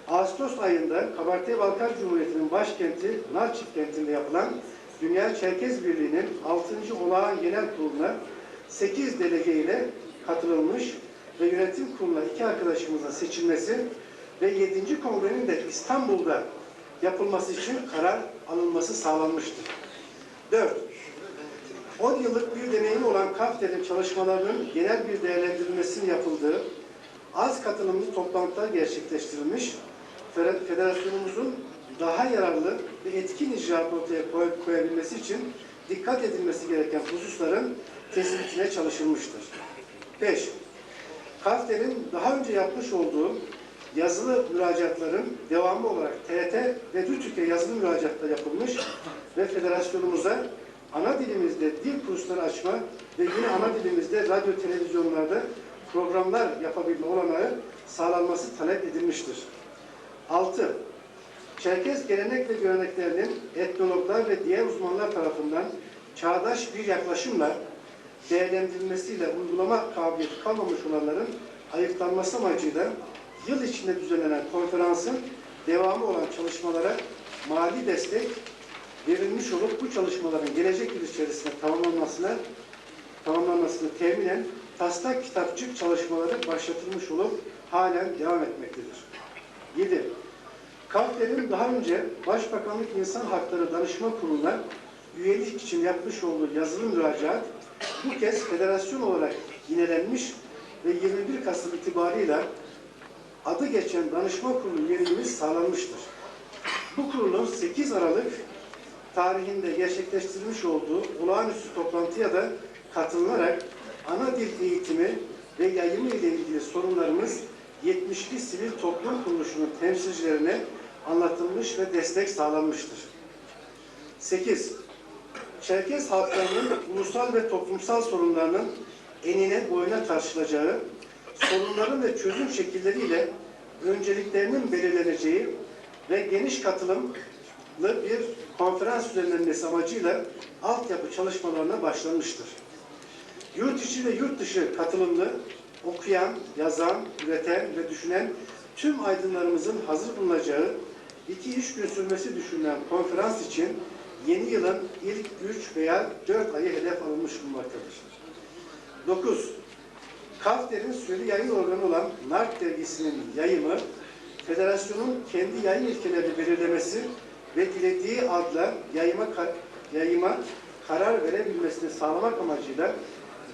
Ağustos ayında Kabardey-Balkar Cumhuriyeti'nin başkenti Narçik kentinde yapılan Dünya Çerkez Birliği'nin 6. Olağan Genel Kurulu'na 8 delege ile katılılmış ve yönetim kuruluna 2 arkadaşımızın seçilmesi ve 7. Kongre'nin de İstanbul'da yapılması için karar alınması sağlanmıştır. 4. 10 yıllık bir deneyimi olan KAFTE'nin çalışmalarının genel bir değerlendirilmesinin yapıldığı az katılımlı toplantılar gerçekleştirilmiş, federasyonumuzun daha yararlı ve etkin icraat ortaya koyabilmesi için dikkat edilmesi gereken hususların tespitine çalışılmıştır. 5. KAFTE'nin daha önce yapmış olduğu yazılı müracaatların devamı olarak TRT ve RTÜK'e yazılı müracaatlar yapılmış ve federasyonumuza ana dilimizde dil kursları açma ve yine ana dilimizde radyo televizyonlarda programlar yapabilme olanağı sağlanması talep edilmiştir. 6. Çerkez gelenek ve göreneklerinin etnologlar ve diğer uzmanlar tarafından çağdaş bir yaklaşımla değerlendirilmesiyle uygulama kabiliyeti kalmamış olanların ayıklanması amacıyla yıl içinde düzenlenen konferansın devamı olan çalışmalara mali destek verilmiş olup bu çalışmaların gelecek yıl içerisinde tamamlanmasını teminen taslak kitapçık çalışmaları başlatılmış olup halen devam etmektedir. 7. KAFTE'nin daha önce Başbakanlık İnsan Hakları Danışma Kurulu'na üyelik için yapmış olduğu yazılı müracaat bu kez federasyon olarak yinelenmiş ve 21 Kasım itibarıyla adı geçen danışma kurulu üyeliğimiz sağlanmıştır. Bu kurulun 8 Aralık tarihinde gerçekleştirilmiş olduğu olağanüstü toplantıya da katılınarak ana dil eğitimi ve yayımı ile ilgili sorunlarımız 70'li sivil toplum kuruluşunun temsilcilerine anlatılmış ve destek sağlanmıştır. 8. Çerkez halklarının ulusal ve toplumsal sorunlarının enine boyuna tartışılacağı, sorunların ve çözüm şekilleriyle önceliklerinin belirleneceği ve geniş katılımlı bir konferans düzenlenmesi amacıyla altyapı çalışmalarına başlanmıştır. Yurt içi ve yurt dışı katılımlı, okuyan, yazan, üreten ve düşünen tüm aydınlarımızın hazır bulunacağı 2 iş gün sürmesi düşünülen konferans için yeni yılın ilk 3 veya 4 ayı hedef alınmış bulunmaktadır. 9. KAFTE'nin süreli yayın organı olan NARK dergisinin yayımı, federasyonun kendi yayın ilkelerini belirlemesi ve dilediği adla yayıma karar verebilmesini sağlamak amacıyla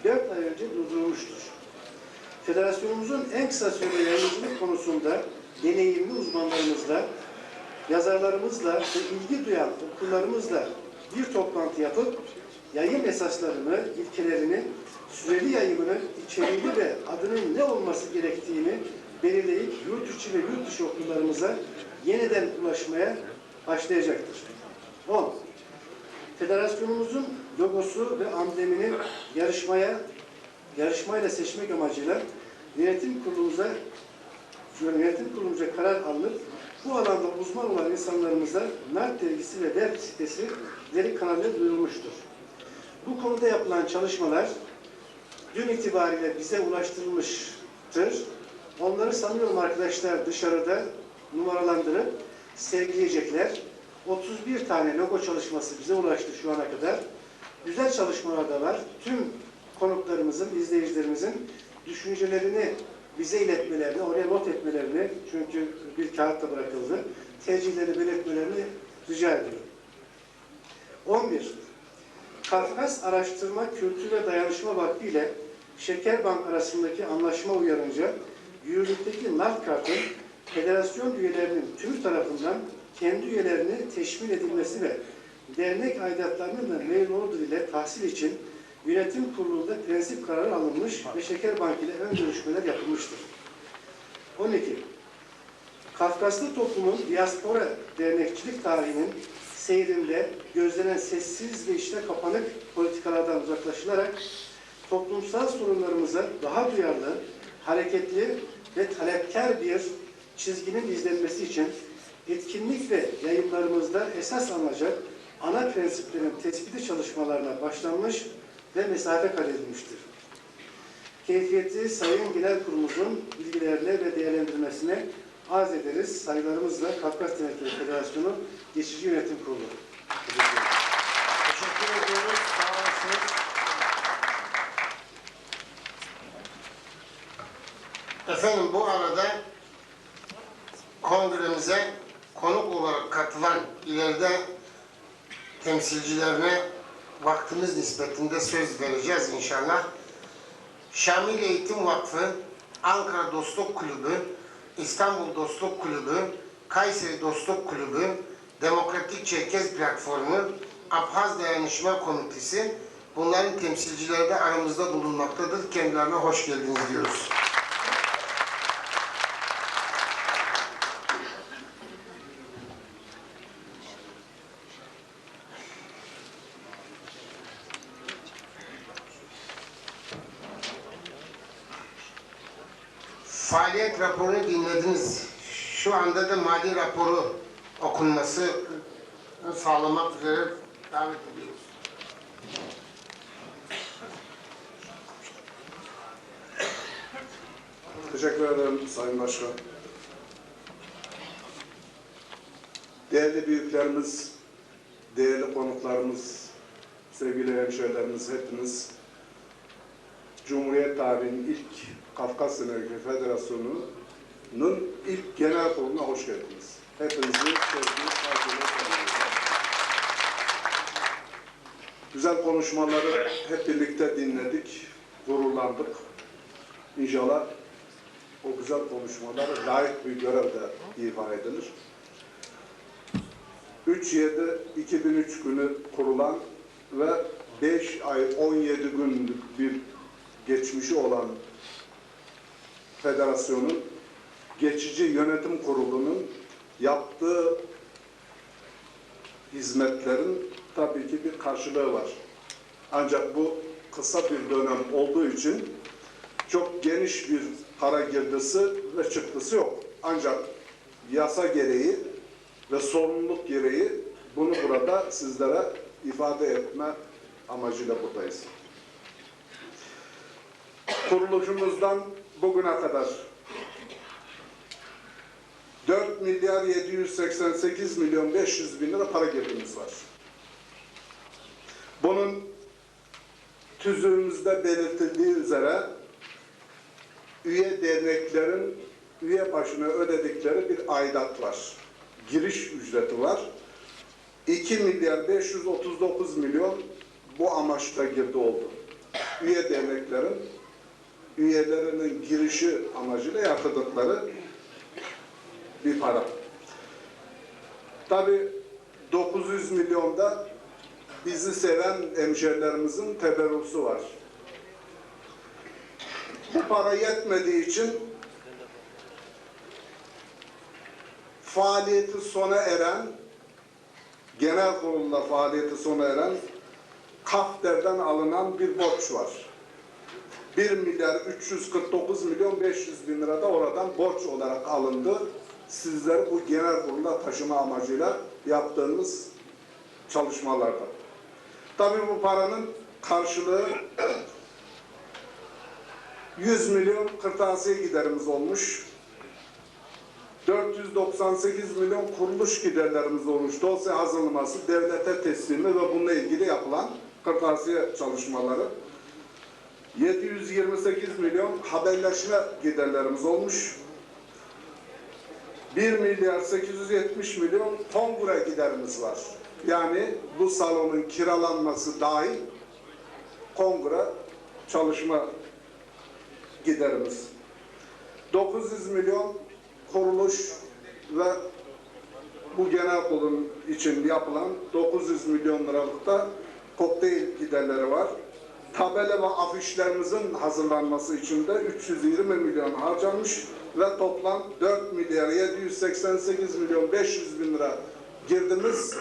4 ay önce durdurulmuştur. Federasyonumuzun en kısa sürede yayıncılık konusunda deneyimli uzmanlarımızla, yazarlarımızla ve ilgi duyan okurlarımızla bir toplantı yapıp yayın esaslarını, ilkelerini, süreli yayımını, içeriğini ve adının ne olması gerektiğini belirleyip yurt içi ve yurt dışı okullarımıza yeniden ulaşmaya başlayacaktır. 10. Federasyonumuzun logosu ve amblemini yarışmayla seçmek amacıyla yönetim kurulumuza karar alınıp bu alanda uzman olan insanlarımıza NARK dergisi ve web siteleri kanalıyla duyurulmuştur. Bu konuda yapılan çalışmalar dün itibariyle bize ulaştırılmıştır. Onları sanıyorum arkadaşlar dışarıda numaralandırıp sergileyecekler. 31 tane logo çalışması bize ulaştı şu ana kadar. Güzel çalışmalar da var. Tüm konuklarımızın, izleyicilerimizin düşüncelerini bize iletmelerini, oraya not etmelerini, çünkü bir kağıtta bırakıldı, tercihlerini belirtmelerini rica ediyorum. 11. Kafkas Araştırma, Kültür ve Dayanışma Vakfı ile Şekerbank arasındaki anlaşma uyarınca yürürlükteki NARK kartın federasyon üyelerinin tümü tarafından kendi üyelerini teşmil edilmesi ve dernek aidatlarının da memnuniyetle ile tahsil için yönetim kurulunda prensip kararı alınmış ve Şekerbank ile ön görüşmeler yapılmıştır. 12. Kafkaslı toplumun diaspora dernekçilik tarihinin seyrinde gözlenen sessiz ve içine kapanık politikalardan uzaklaşılarak toplumsal sorunlarımıza daha duyarlı, hareketli ve talepkar bir çizginin izlenmesi için etkinlik ve yayınlarımızda esas alınacak ana prensiplerin tespiti çalışmalarına başlanmış ve mesafe kat edilmiştir. Keyfiyeti Sayın Genel Kurulumuzun bilgilerine ve değerlendirmesine arz ederiz. Saygılarımızla Kafkas Dernekleri Federasyonu Geçici Yönetim Kurulu. Teşekkür ediyoruz. Sağ olasınız. Efendim bu arada kongremize konuk olarak katılan ileride temsilcilerine vaktimiz nispetinde söz vereceğiz inşallah. Şamil Eğitim Vakfı, Ankara Dostluk Kulübü, İstanbul Dostluk Kulübü, Kayseri Dostluk Kulübü, Demokratik Çerkez Platformu, Abhaz Dayanışma Komitesi, bunların temsilcileri de aramızda bulunmaktadır. Kendilerine hoş geldiniz diyoruz. Faaliyet raporunu dinlediniz. Şu anda da mali raporu okunması sağlamak üzere davet ediyoruz. Teşekkür ederim Sayın Başkan. Değerli büyüklerimiz, değerli konuklarımız, sevgili hemşehrilerimiz hepiniz Cumhuriyet tarihinin ilk Kafkas Dernekleri Federasyonu'nun ilk genel kuruluna hoş geldiniz. Hepinizi sevdiğiniz saygıyla selamlıyorum. Güzel konuşmaları hep birlikte dinledik, gururlandık. İnşallah o güzel konuşmalara layık bir görev de ifa edilir. 3/7/2003 günü kurulan ve 5 ay 17 günlük bir geçmişi olan federasyonun geçici yönetim kurulunun yaptığı hizmetlerin tabii ki bir karşılığı var. Ancak bu kısa bir dönem olduğu için çok geniş bir para girdisi ve çıktısı yok. Ancak yasa gereği ve sorumluluk gereği bunu burada sizlere ifade etme amacıyla buradayız. Kuruluşumuzdan bugüne kadar 4 milyar 788 milyon 500 bin lira para girdimiz var. Bunun tüzüğümüzde belirtildiği üzere üye derneklerin üye başına ödedikleri bir aidat var. Giriş ücreti var. 2 milyar 539 milyon bu amaçla girdi oldu. Üye derneklerin üyelerinin girişi amacıyla yatırdıkları bir para. Tabii 900 milyonda bizi seven hemşerilerimizin teberrüsü var. Bu para yetmediği için faaliyeti sona eren, genel kurulda faaliyeti sona eren Kafder'den alınan bir borç var. 1 milyar 349 milyon 500 bin lira da oradan borç olarak alındı. Sizleri bu genel kurulda taşıma amacıyla yaptığımız çalışmalarda. Tabii bu paranın karşılığı 100 milyon kırtasiye giderimiz olmuş. 498 milyon kuruluş giderlerimiz olmuş. Dosya hazırlaması, devlete teslimi ve bununla ilgili yapılan kırtasiye çalışmaları. 728 milyon haberleşme giderlerimiz olmuş. 1 milyar 870 milyon kongre giderimiz var. Yani bu salonun kiralanması dahil kongre çalışma giderimiz. 900 milyon kuruluş ve bu genel kurulun için yapılan 900 milyon liralık da kokteyl giderleri var. Tabela ve afişlerimizin hazırlanması için de 320 milyon harcanmış ve toplam 4 milyar 788 milyon 500 bin lira girdimiz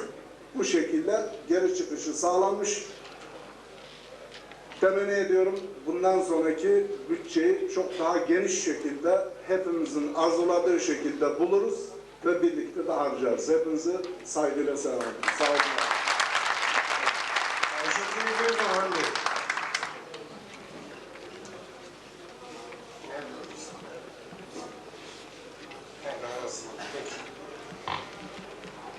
bu şekilde geri çıkışı sağlanmış. Temenni ediyorum bundan sonraki bütçeyi çok daha geniş şekilde hepimizin arzuladığı şekilde buluruz ve birlikte de harcarız. Hepinizi saygıyla selamlıyorum. Sağ olun. Teşekkür ediyoruz Orhan Bey.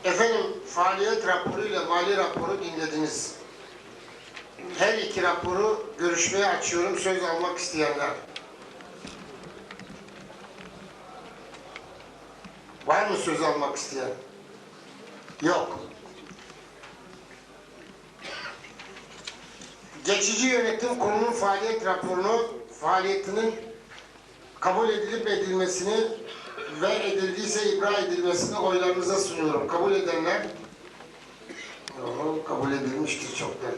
Efendim, faaliyet raporu ile mali raporu dinlediniz. Her iki raporu görüşmeye açıyorum, söz almak isteyenler. Var mı söz almak isteyen? Yok. Geçici Yönetim Kurulu'nun faaliyet raporunu, faaliyetinin kabul edilip edilmesini ve edildiyse ibra edilmesini oylarınıza sunuyorum. Kabul edenler? Kabul edilmiştir çoktan.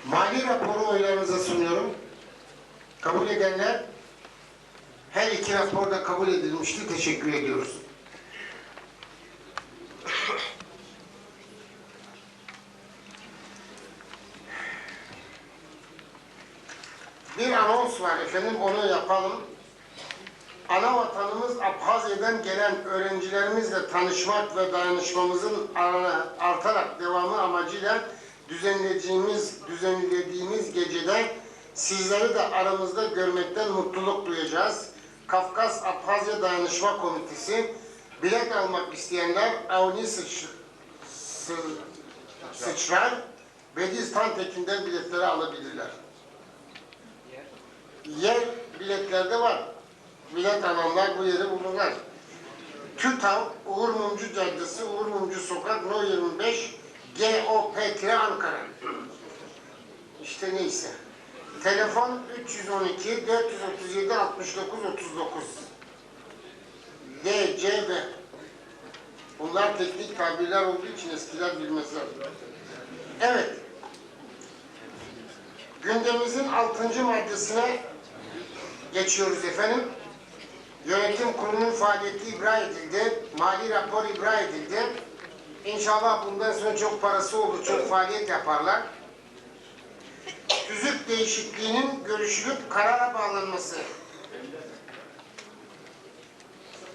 Mali raporu oylarınıza sunuyorum. Kabul edenler? Her iki rapor da kabul edilmiştir. Teşekkür ediyoruz. Bir anons var efendim, onu yapalım. Ana vatanımız Abhazya'dan gelen öğrencilerimizle tanışmak ve dayanışmamızın artarak devamı amacıyla düzenlediğimiz gecede sizleri de aramızda görmekten mutluluk duyacağız. Kafkas Abhazya Dayanışma Komitesi, bilet almak isteyenler Avni Sıçrar, Bediz Tantekin'den biletleri alabilirler. Yer biletlerde var. Bilet alanlar bu yeri bulurlar. TÜTAV, Uğur Mumcu Caddesi, Uğur Mumcu Sokak, No 25, GOP-Ankara. İşte neyse. Telefon 312 437 69 39. DCB. Bunlar teknik tabirler olduğu için eskiler bilmezler. Evet. Gündemimizin 6. maddesine geçiyoruz efendim. Yönetim kurulunun faaliyeti ibra edildi. Mali rapor ibra edildi. İnşallah bundan sonra çok parası olur, çok faaliyet yaparlar. Tüzük değişikliğinin görüşülüp karara bağlanması.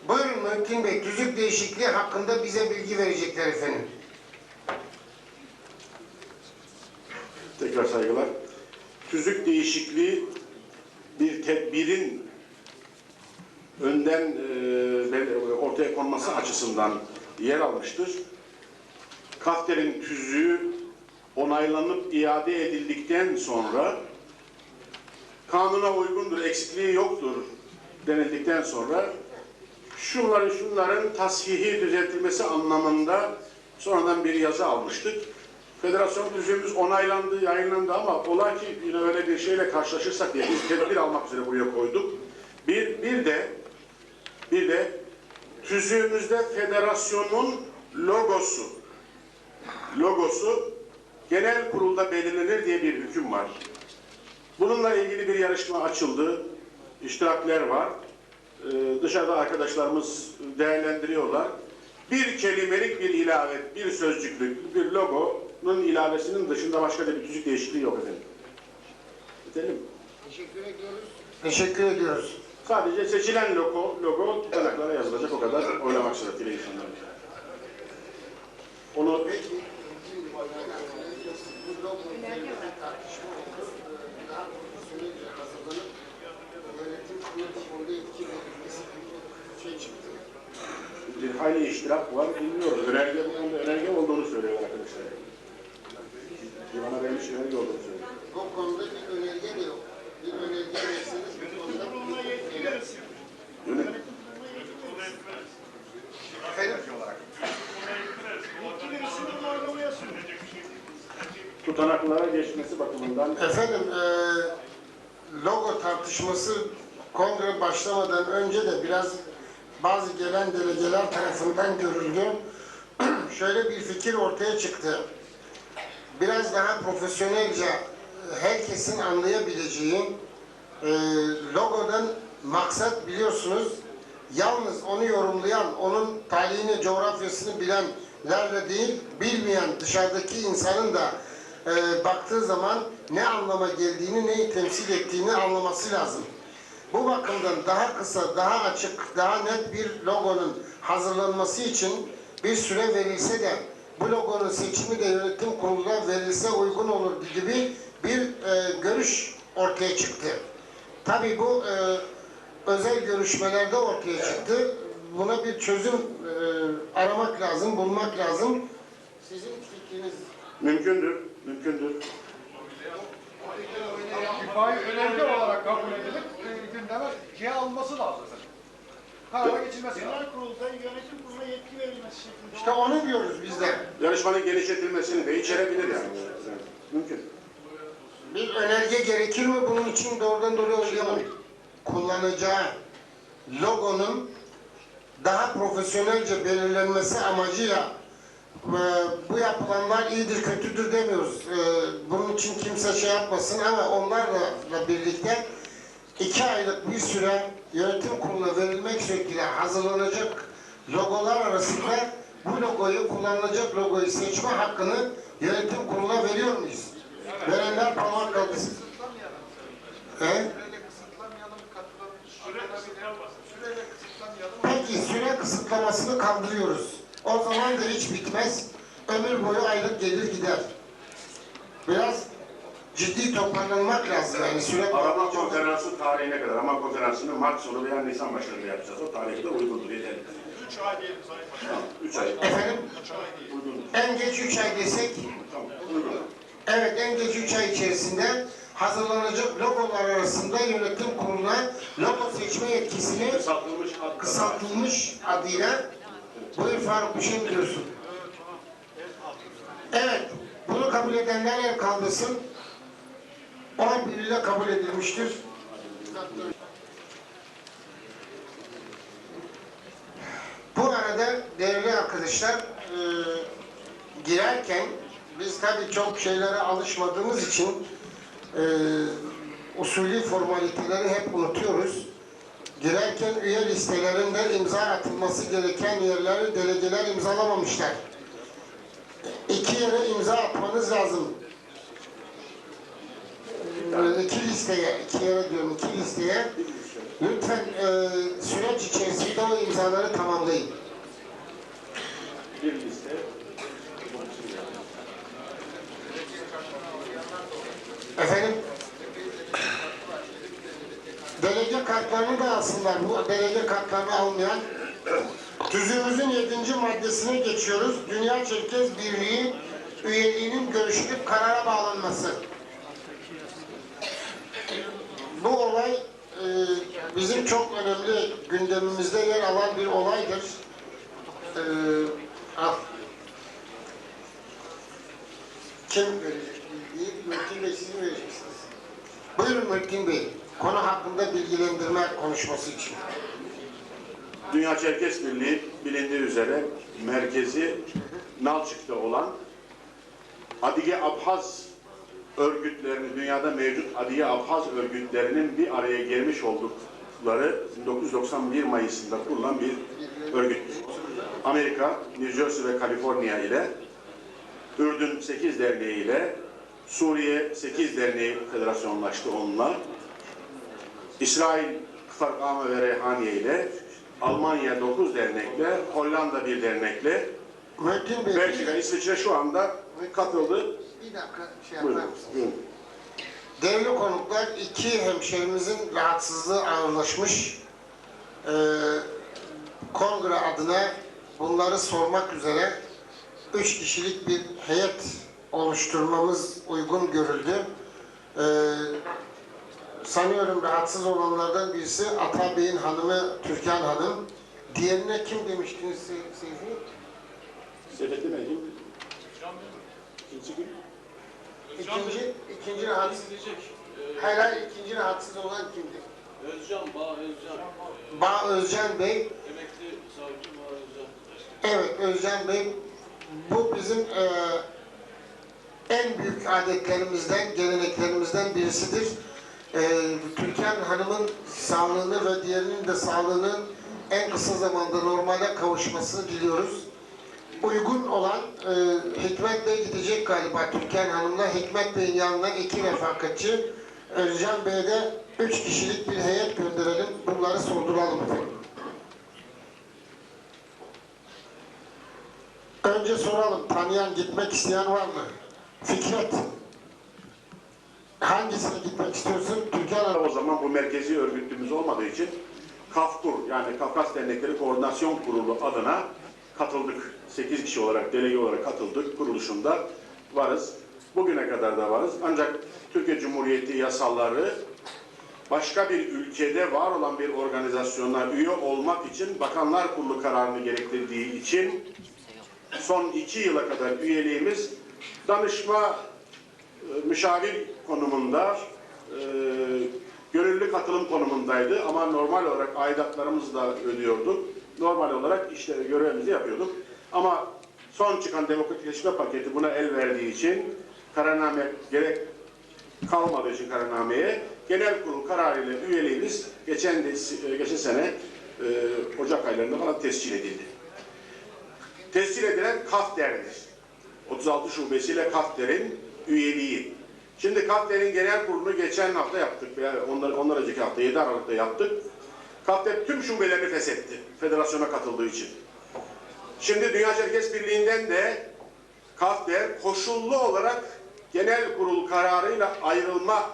Buyurun Muhittin Bey, tüzük değişikliği hakkında bize bilgi verecekler efendim. Tekrar saygılar. Tüzük değişikliği bir tedbirin önden ortaya konması açısından yer almıştır. Kafter'in tüzüğü onaylanıp iade edildikten sonra kanuna uygundur, eksikliği yoktur denildikten sonra şunların tashihi düzeltilmesi anlamında sonradan bir yazı almıştık. Federasyon tüzüğümüz onaylandı, yayınlandı ama ola ki yine öyle bir şeyle karşılaşırsak diye biz tedbir almak üzere buraya koyduk. Bir de tüzüğümüzde federasyonun logosu genel kurulda belirlenir diye bir hüküm var. Bununla ilgili bir yarışma açıldı. İştirakler var. Dışarıda arkadaşlarımız değerlendiriyorlar. Bir kelimelik bir ilave, bir sözcüklük, bir logonun ilavesinin dışında başka da bir tüzük değişikliği yok efendim. Bitelim. Teşekkür ediyoruz. Teşekkür ediyoruz. Sadece seçilen logo tutanaklara yazılacak, o kadar oylamak suretiyle insanlar. Onu bir hayli iştirak var, bilmiyoruz. Bu konuda önerge olduğunu söylüyorlar arkadaşlar. Bana vermiş önerge olduğunu söylüyor. Bu konuda bir önerge de yok. Bir önerge verseniz bu konuda tutanaklara geçmesi bakımından efendim logo tartışması kongre başlamadan önce de biraz bazı gelen delegeler tarafından görüldü. Şöyle bir fikir ortaya çıktı. Biraz daha profesyonelce herkesin anlayabileceği logodan maksat biliyorsunuz yalnız onu yorumlayan, onun tarihini, coğrafyasını bilenlerle değil, bilmeyen dışarıdaki insanın da baktığı zaman ne anlama geldiğini, neyi temsil ettiğini anlaması lazım. Bu bakımdan daha kısa, daha açık, daha net bir logonun hazırlanması için bir süre verilse de bu logonun seçimi de yönetim kuruluna verilse uygun olur gibi bir görüş ortaya çıktı. Tabii bu özel görüşmelerde ortaya çıktı. buna bir çözüm aramak lazım, bulmak lazım. Sizin fikriniz? Mümkündür, mümkündür. İfai önerge olarak kabul edilip gündeme alınması lazım. Karara geçilmesi lazım. Genel kurulda yönetim kuruluna yetki verilmesi şeklinde. İşte onu diyoruz biz de. Yarışmanın genişletilmesini de içerebilir yani. Mümkün. Bir önerge gerekir mi bunun için doğrudan doğruya oynayalım? Kullanacağı logonun daha profesyonelce belirlenmesi amacıyla bu yapılanlar iyidir, kötüdür demiyoruz. Bunun için kimse şey yapmasın ama onlarla birlikte 2 aylık bir süre yönetim kuruluna verilmek şekliyle hazırlanacak logolar arasında bu logoyu, kullanılacak logoyu seçme hakkını yönetim kuruluna veriyor muyuz? Verenler parmak kaldırsın. Peki süre kısıtlamasını kaldırıyoruz. O zaman da hiç bitmez. Ömür boyu aylık gelir gider. Biraz ciddi toparlanmak lazım yani süre Arama konferansı tarihine kadar, Arama konferansını Mart sonu veya Nisan başlarında yapacağız. O tarihte uygundur, yeterli. 3 ay diyelim Sayın Başkanım. Tamam, 3 ay. Efendim? 3 ay değil. Uygundur. En geç 3 ay desek, Tamam, uygun. evet en geç 3 ay içerisinde hazırlanacak logolar arasında yönetim kuruluna logo seçme yetkisini Kısaltılmış ad. kısaltılmış adıyla buyur Faruk bir şey mi diyorsun? Evet, bunu kabul edenler el kaldırsın. Oy birliğiyle kabul edilmiştir. Bu arada değerli arkadaşlar, girerken biz tabii çok şeylere alışmadığımız için usulü formaliteleri hep unutuyoruz. Girerken üye listelerinde imza atılması gereken yerleri delegeler imzalamamışlar. 2 yere imza atmanız lazım. 2 listeye, 2 yere diyorum, 2 listeye. Lütfen süreç içerisinde o imzaları tamamlayın. Bir liste. Efendim? Delege kartlarını da alsınlar. Bu delege kartlarını almayan. Tüzüğümüzün 7. maddesine geçiyoruz. Dünya Çerkez Birliği üyeliğinin görüşülüp karara bağlanması. Bu olay bizim çok önemli gündemimizde yer alan bir olaydır. Kim verecek bilgiyi? Muhittin Bey siz mi vereceksiniz? Buyurun Muhittin Bey. Konu hakkında bilgilendirme konuşması için. Dünya Çerkes Birliği bilindiği üzere merkezi Nalçık'ta olan Adige Abhaz örgütlerini, dünyada mevcut Adige Abhaz örgütlerinin bir araya gelmiş oldukları 1991 Mayıs'ında kurulan bir örgüttür. Amerika, New Jersey ve Kaliforniya ile Ürdün 8 Derneği ile Suriye 8 Derneği federasyonlaştı onunla. İsrail Kıfarkame ve Reyhaniye ile Almanya 9 dernekle, Hollanda 1 dernekle, Muhittin Bey, Belçika, İsviçre şu anda katıldı. bir dakika şey yapar Buyurun. mısınız? Buyurun. Değerli konuklar, 2 hemşehrimizin rahatsızlığı ağırlaşmış. Kongre adına bunları sormak üzere 3 kişilik bir heyet oluşturmamız uygun görüldü. Sanıyorum rahatsız olanlardan birisi Ata Bey'in hanımı Türkan Hanım. Diğerine kim demiştiniz Seyfi? Sepetli meclis. İkinci gün. İkinci rahatsız. Hayır, ikinci rahatsız olan kimdi? Bağ Özcan. Bağ Özcan Bey. Emekli savcı Bağ Özcan. Evet Özcan Bey, bu bizim en büyük adetlerimizden, geleneklerimizden birisidir. Türkan Hanım'ın sağlığını ve diğerinin de sağlığının en kısa zamanda normale kavuşmasını diliyoruz. Uygun olan Hikmet Bey gidecek galiba Türkan Hanım'la. Hikmet Bey'in yanına 2 refakatçi, Özcan Bey'de 3 kişilik bir heyet gönderelim. Bunları sorduralım efendim. Önce soralım, tanıyan, gitmek isteyen var mı? Fikret. Hangisine gitmek istiyorsun? Türkan Hanım. O zaman bu merkezi örgütümüz olmadığı için KAFKUR yani Kafkas Dernekleri Koordinasyon Kurulu adına katıldık. 8 kişi olarak, delege olarak katıldık. Kuruluşunda varız. Bugüne kadar da varız. Ancak Türkiye Cumhuriyeti yasaları başka bir ülkede var olan bir organizasyona üye olmak için Bakanlar Kurulu kararını gerektirdiği için son 2 yıla kadar üyeliğimiz danışma müşavir konumunda, gönüllü katılım konumundaydı ama normal olarak aidatlarımızı da ödüyorduk. Normal olarak işte görevimizi yapıyorduk. Ama son çıkan demokratikleşme paketi buna el verdiği için kararname gerek kalmadığı için kararnameye genel kurul kararıyla üyeliğimiz geçen sene Ocak aylarında falan tescil edildi. Tescil edilen KAFDER'dir. 36 şubesiyle KAFDER'in üyeliği. Şimdi KAFDER'in genel kurulunu geçen hafta yaptık veya ondan önceki hafta 7 Aralık'ta yaptık. KAFDER tüm şubelerini feshetti federasyona katıldığı için. Şimdi Dünya Çerkez Birliği'nden de KAFDER koşullu olarak genel kurul kararıyla ayrılma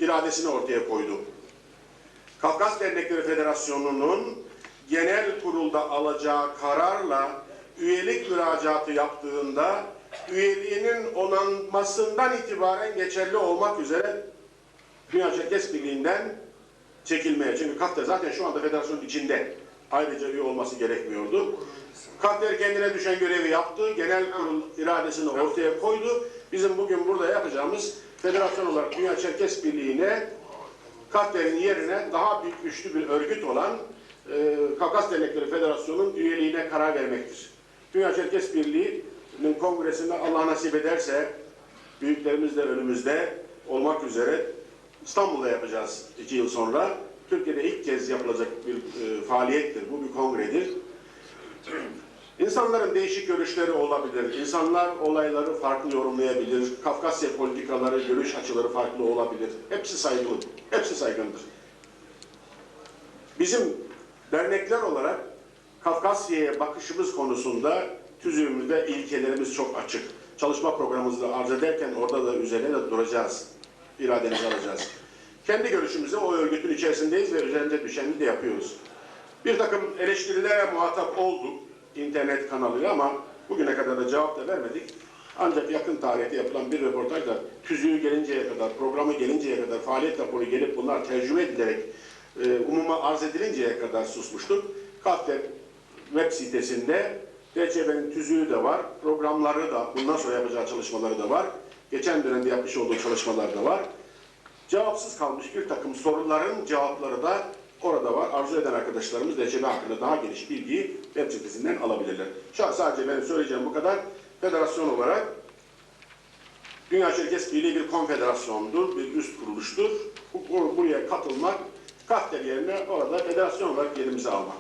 iradesini ortaya koydu. Kafkas Dernekleri Federasyonu'nun genel kurulda alacağı kararla üyelik müracaatı yaptığında üyeliğinin onanmasından itibaren geçerli olmak üzere Dünya Çerkez Birliği'nden çekilmeye. Çünkü KAFDER zaten şu anda federasyonun içinde. Ayrıca üye olması gerekmiyordu. KAFDER kendine düşen görevi yaptı. Genel kurul iradesini ortaya koydu. Bizim bugün burada yapacağımız federasyon olarak Dünya Çerkez Birliği'ne KAFDER'in yerine daha büyük güçlü bir örgüt olan Kafkas Dernekleri Federasyonu'nun üyeliğine karar vermektir. Dünya Çerkez Birliği'nin kongresinde Allah nasip ederse büyüklerimiz de önümüzde olmak üzere İstanbul'da yapacağız 2 yıl sonra. Türkiye'de ilk kez yapılacak bir faaliyettir. Bu bir kongredir. İnsanların değişik görüşleri olabilir. İnsanlar olayları farklı yorumlayabilir. Kafkasya politikaları, görüş açıları farklı olabilir. Hepsi saygılı. Hepsi saygındır. Bizim dernekler olarak Kafkasya'ya bakışımız konusunda tüzüğümüzde ilkelerimiz çok açık. Çalışma programımızda arz ederken orada da üzerine de duracağız. İrademizi alacağız. Kendi görüşümüzde o örgütün içerisindeyiz ve üzerinde düşeni de yapıyoruz. Bir takım eleştirilere muhatap olduk internet kanalıyla ama bugüne kadar da cevap da vermedik. Ancak yakın tarihte yapılan bir röportajda tüzüğü gelinceye kadar, programı gelinceye kadar, faaliyet raporu gelip bunlar tercüme edilerek umuma arz edilinceye kadar susmuştuk. KAFDER web sitesinde DÇB'nin tüzüğü de var, programları da, bundan sonra yapacağı çalışmaları da var. Geçen dönemde yapmış olduğu çalışmalar da var. Cevapsız kalmış bir takım soruların cevapları da orada var. Arzu eden arkadaşlarımız DÇB hakkında daha geniş bilgiyi web sitesinden alabilirler. Şu an sadece benim söyleyeceğim bu kadar. Federasyon olarak Dünya Çerkez Birliği bir konfederasyondur, bir üst kuruluştur. Buraya katılmak, KAFDER yerine orada federasyon olarak yerimizi almak.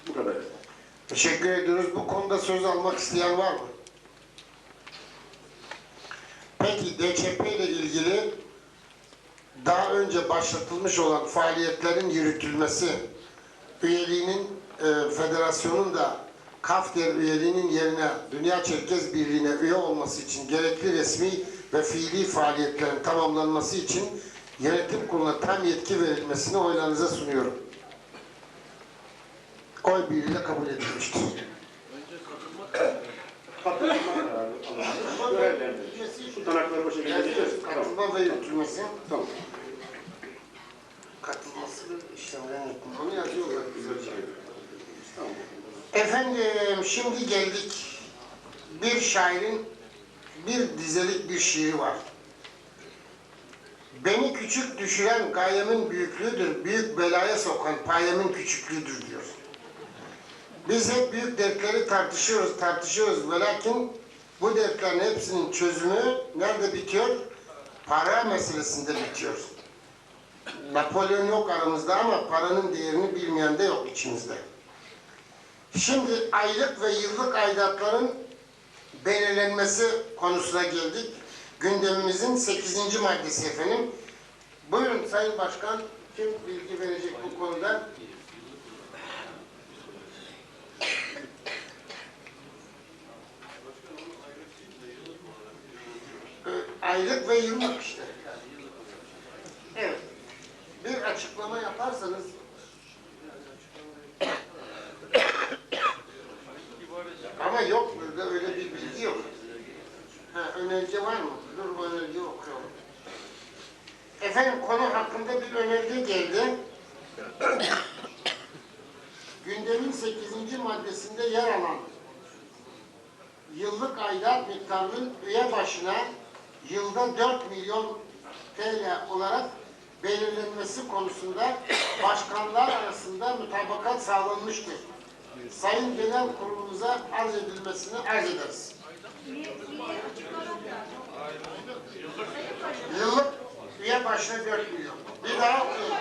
Bu kadar. Teşekkür ediyoruz. Bu konuda söz almak isteyen var mı? Peki DÇP ile ilgili daha önce başlatılmış olan faaliyetlerin yürütülmesi, üyeliğinin, federasyonun da KAFDER üyeliğinin yerine Dünya Çerkez Birliği'ne üye olması için gerekli resmi ve fiili faaliyetlerin tamamlanması için yönetim kuruluna tam yetki verilmesini oylarınıza sunuyorum. Oy birliğiyle kabul edilmiştir. Katılmak kararı görevlendirilmesi. Tutanakları bu şekilde edeceğiz. Katılma ve yürütülmesi. Tamam. Katılması ve işlemlerin yapımı. Onu yazıyorlar güzelce. Tamam. Efendim şimdi geldik. Bir şairin bir dizelik bir şiiri var. Beni küçük düşüren gayemin büyüklüğüdür, büyük belaya sokan payemin küçüklüğüdür diyor. Biz hep büyük dertleri tartışıyoruz ve lakin bu dertlerin hepsinin çözümü nerede bitiyor? Para meselesinde bitiyor. Napolyon yok aramızda ama paranın değerini bilmeyen de yok içimizde. Şimdi aylık ve yıllık aidatların belirlenmesi konusuna geldik. Gündemimizin 8. maddesi efendim. Buyurun Sayın Başkan, kim bilgi verecek bu konuda? Aylık ve yıllık işte. Evet. Bir açık açıklama yaparsanız ama yok burada öyle bir bilgi yok. Önerge var mı? Dur bu önergeyi okuyalım. Efendim konu hakkında bir önerge geldi. Gündemin 8. maddesinde yer alan yıllık aidat miktarının üye başına yılda 4 milyon TL olarak belirlenmesi konusunda başkanlar arasında mutabakat sağlanmıştır. Sayın Genel Kurulumuza arz edilmesini arz ederiz. Yıllık üye başına 4 milyon. Bir daha okuyorum.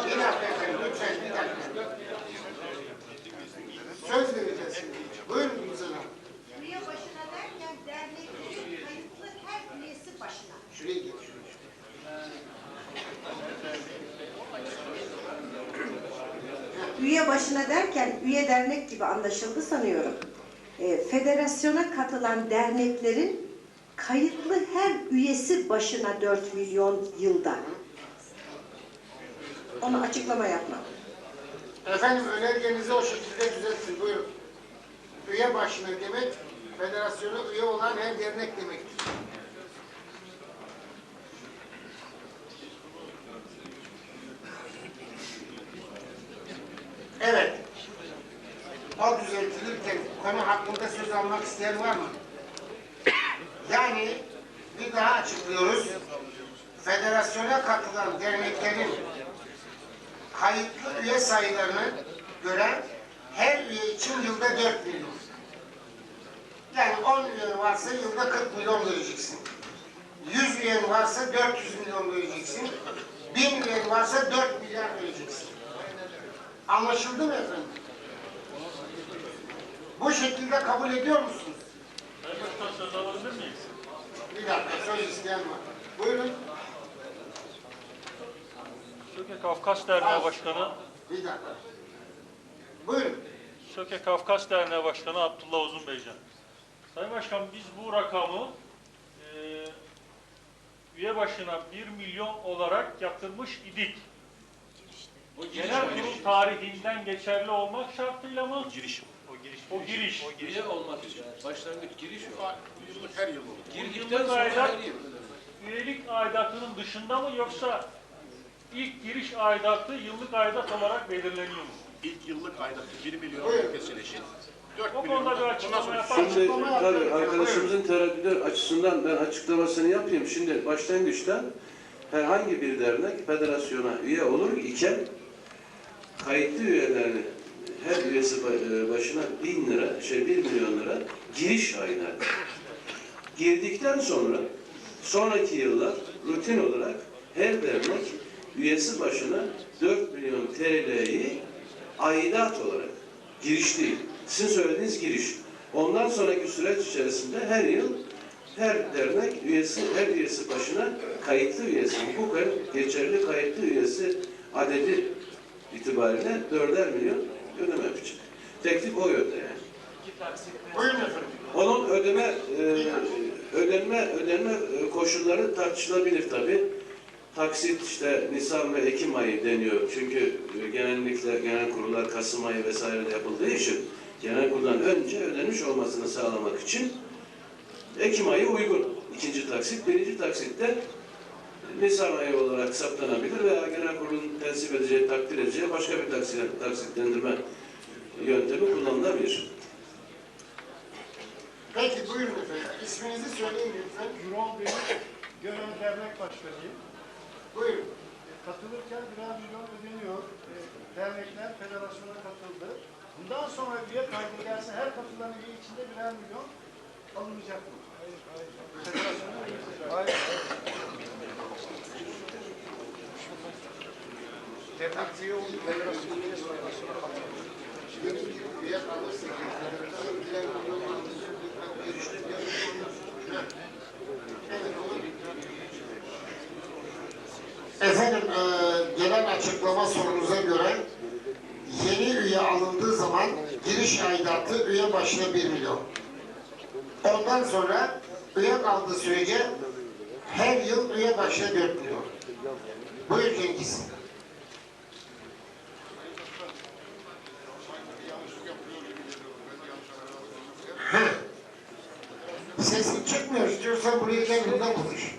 Bir dakika efendim, lütfen bir dakika. Söz vereceğiz şimdi. Buyurun Güzel Hanım. Üye başına derken derneklerin kayıtlı her üyesi başına. Şuraya geç. Üye başına derken üye dernek gibi anlaşıldı sanıyorum. Federasyona katılan derneklerin kayıtlı her üyesi başına 4 milyon yılda. Onu açıklama yapma. Efendim önergenizi o şekilde düzeltin. Buyurun. Üye başına demek, federasyona üye olan her dernek demektir. Evet. O düzeltilirken konu hakkında söz almak isteyen var mı? Yani bir daha açıklıyoruz. Federasyona katılan derneklerin kayıtlı üye sayılarını göre her üye için yılda 4 milyon. Yani 10 üyen varsa yılda 40 milyon vereceksin. 100 üyen varsa 400 milyon vereceksin. 1000 üyen varsa 4 milyar vereceksin. Anlaşıldı mı efendim? Bu şekilde kabul ediyor musunuz? Söz alabilir miyiz? Bir dakika söz isteyen var. Buyurun. Söke Kafkas Derneği Başkanı, Bir dakika. Buyurun. Söke Kafkas Derneği Başkanı Abdullah Uzun Beycan. Sayın Başkan, biz bu rakamı üye başına 1 milyon olarak yatırmış idik. Genel kurul tarihinden geçerli olmak şartıyla mı? Giriş. O giriş. Üye olmak için. Başlangıç giriş o. Yıllık her yıl olur. Girdikten Yıllık sonra aidat, her yıl. üyelik aidatının dışında mı yoksa ilk giriş aidatı yıllık aidat olarak belirleniyor mu? İlk yıllık aidatı 1 milyon Buyurun. ülkesine eşit. 4 O milyon. konuda bir Bundan açıklama sonra yapar Şimdi mısın? tabii arkadaşımızın tereddütü açısından ben açıklamasını yapayım. Şimdi başlangıçta herhangi bir dernek federasyona üye olur iken kayıtlı üyelerini her üyesi başına 1 milyon lira giriş aidatı. Girdikten sonra sonraki yıllar rutin olarak her dernek üyesi başına 4 milyon TL'yi aidat olarak, giriş değil, sizin söylediğiniz giriş. Ondan sonraki süreç içerisinde her yıl her dernek üyesi, her üyesi başına kayıtlı üyesi, hukuken geçerli kayıtlı üyesi adedi itibariyle 4'er milyon ödeme yapacak. Teklif o yönde yani. Buyurun efendim. Onun ödenme koşulları tartışılabilir tabii. Taksit işte Nisan ve Ekim ayı deniyor. Çünkü genellikle genel kurullar Kasım ayı vesaire yapıldığı için genel kuruldan önce ödenmiş olmasını sağlamak için Ekim ayı uygun. İkinci taksit, birinci taksitte Nisan ayı olarak saptanabilir veya genel kurulun tensip edeceği, takdir edeceği başka bir taksitlendirme yöntemi kullanılabilir. Peki buyurun efendim. İsminizi söyleyin lütfen. Yurol Bey, Gönül Dernek Başkanıyım. Buyurun. Katılırken birer milyon ödeniyor. Dernekler federasyona katıldı. Bundan sonra üye kaydı gelse her katılan üye içinde birer milyon alınacak mı? Hayır. Federasyona üye. Hayır. Dernek üye oldu. Federasyon üyesi federasyona katıldı. Üye kalırsa Efendim, gelen açıklama sorunuza göre yeni üye alındığı zaman giriş aidatı üye başına 1 milyon. Ondan sonra üye kaldığı sürece her yıl üye başına 4 milyon. Buyur Cengiz. Heh. Sesin çıkmıyor. İstiyorsan buraya gel burada konuş.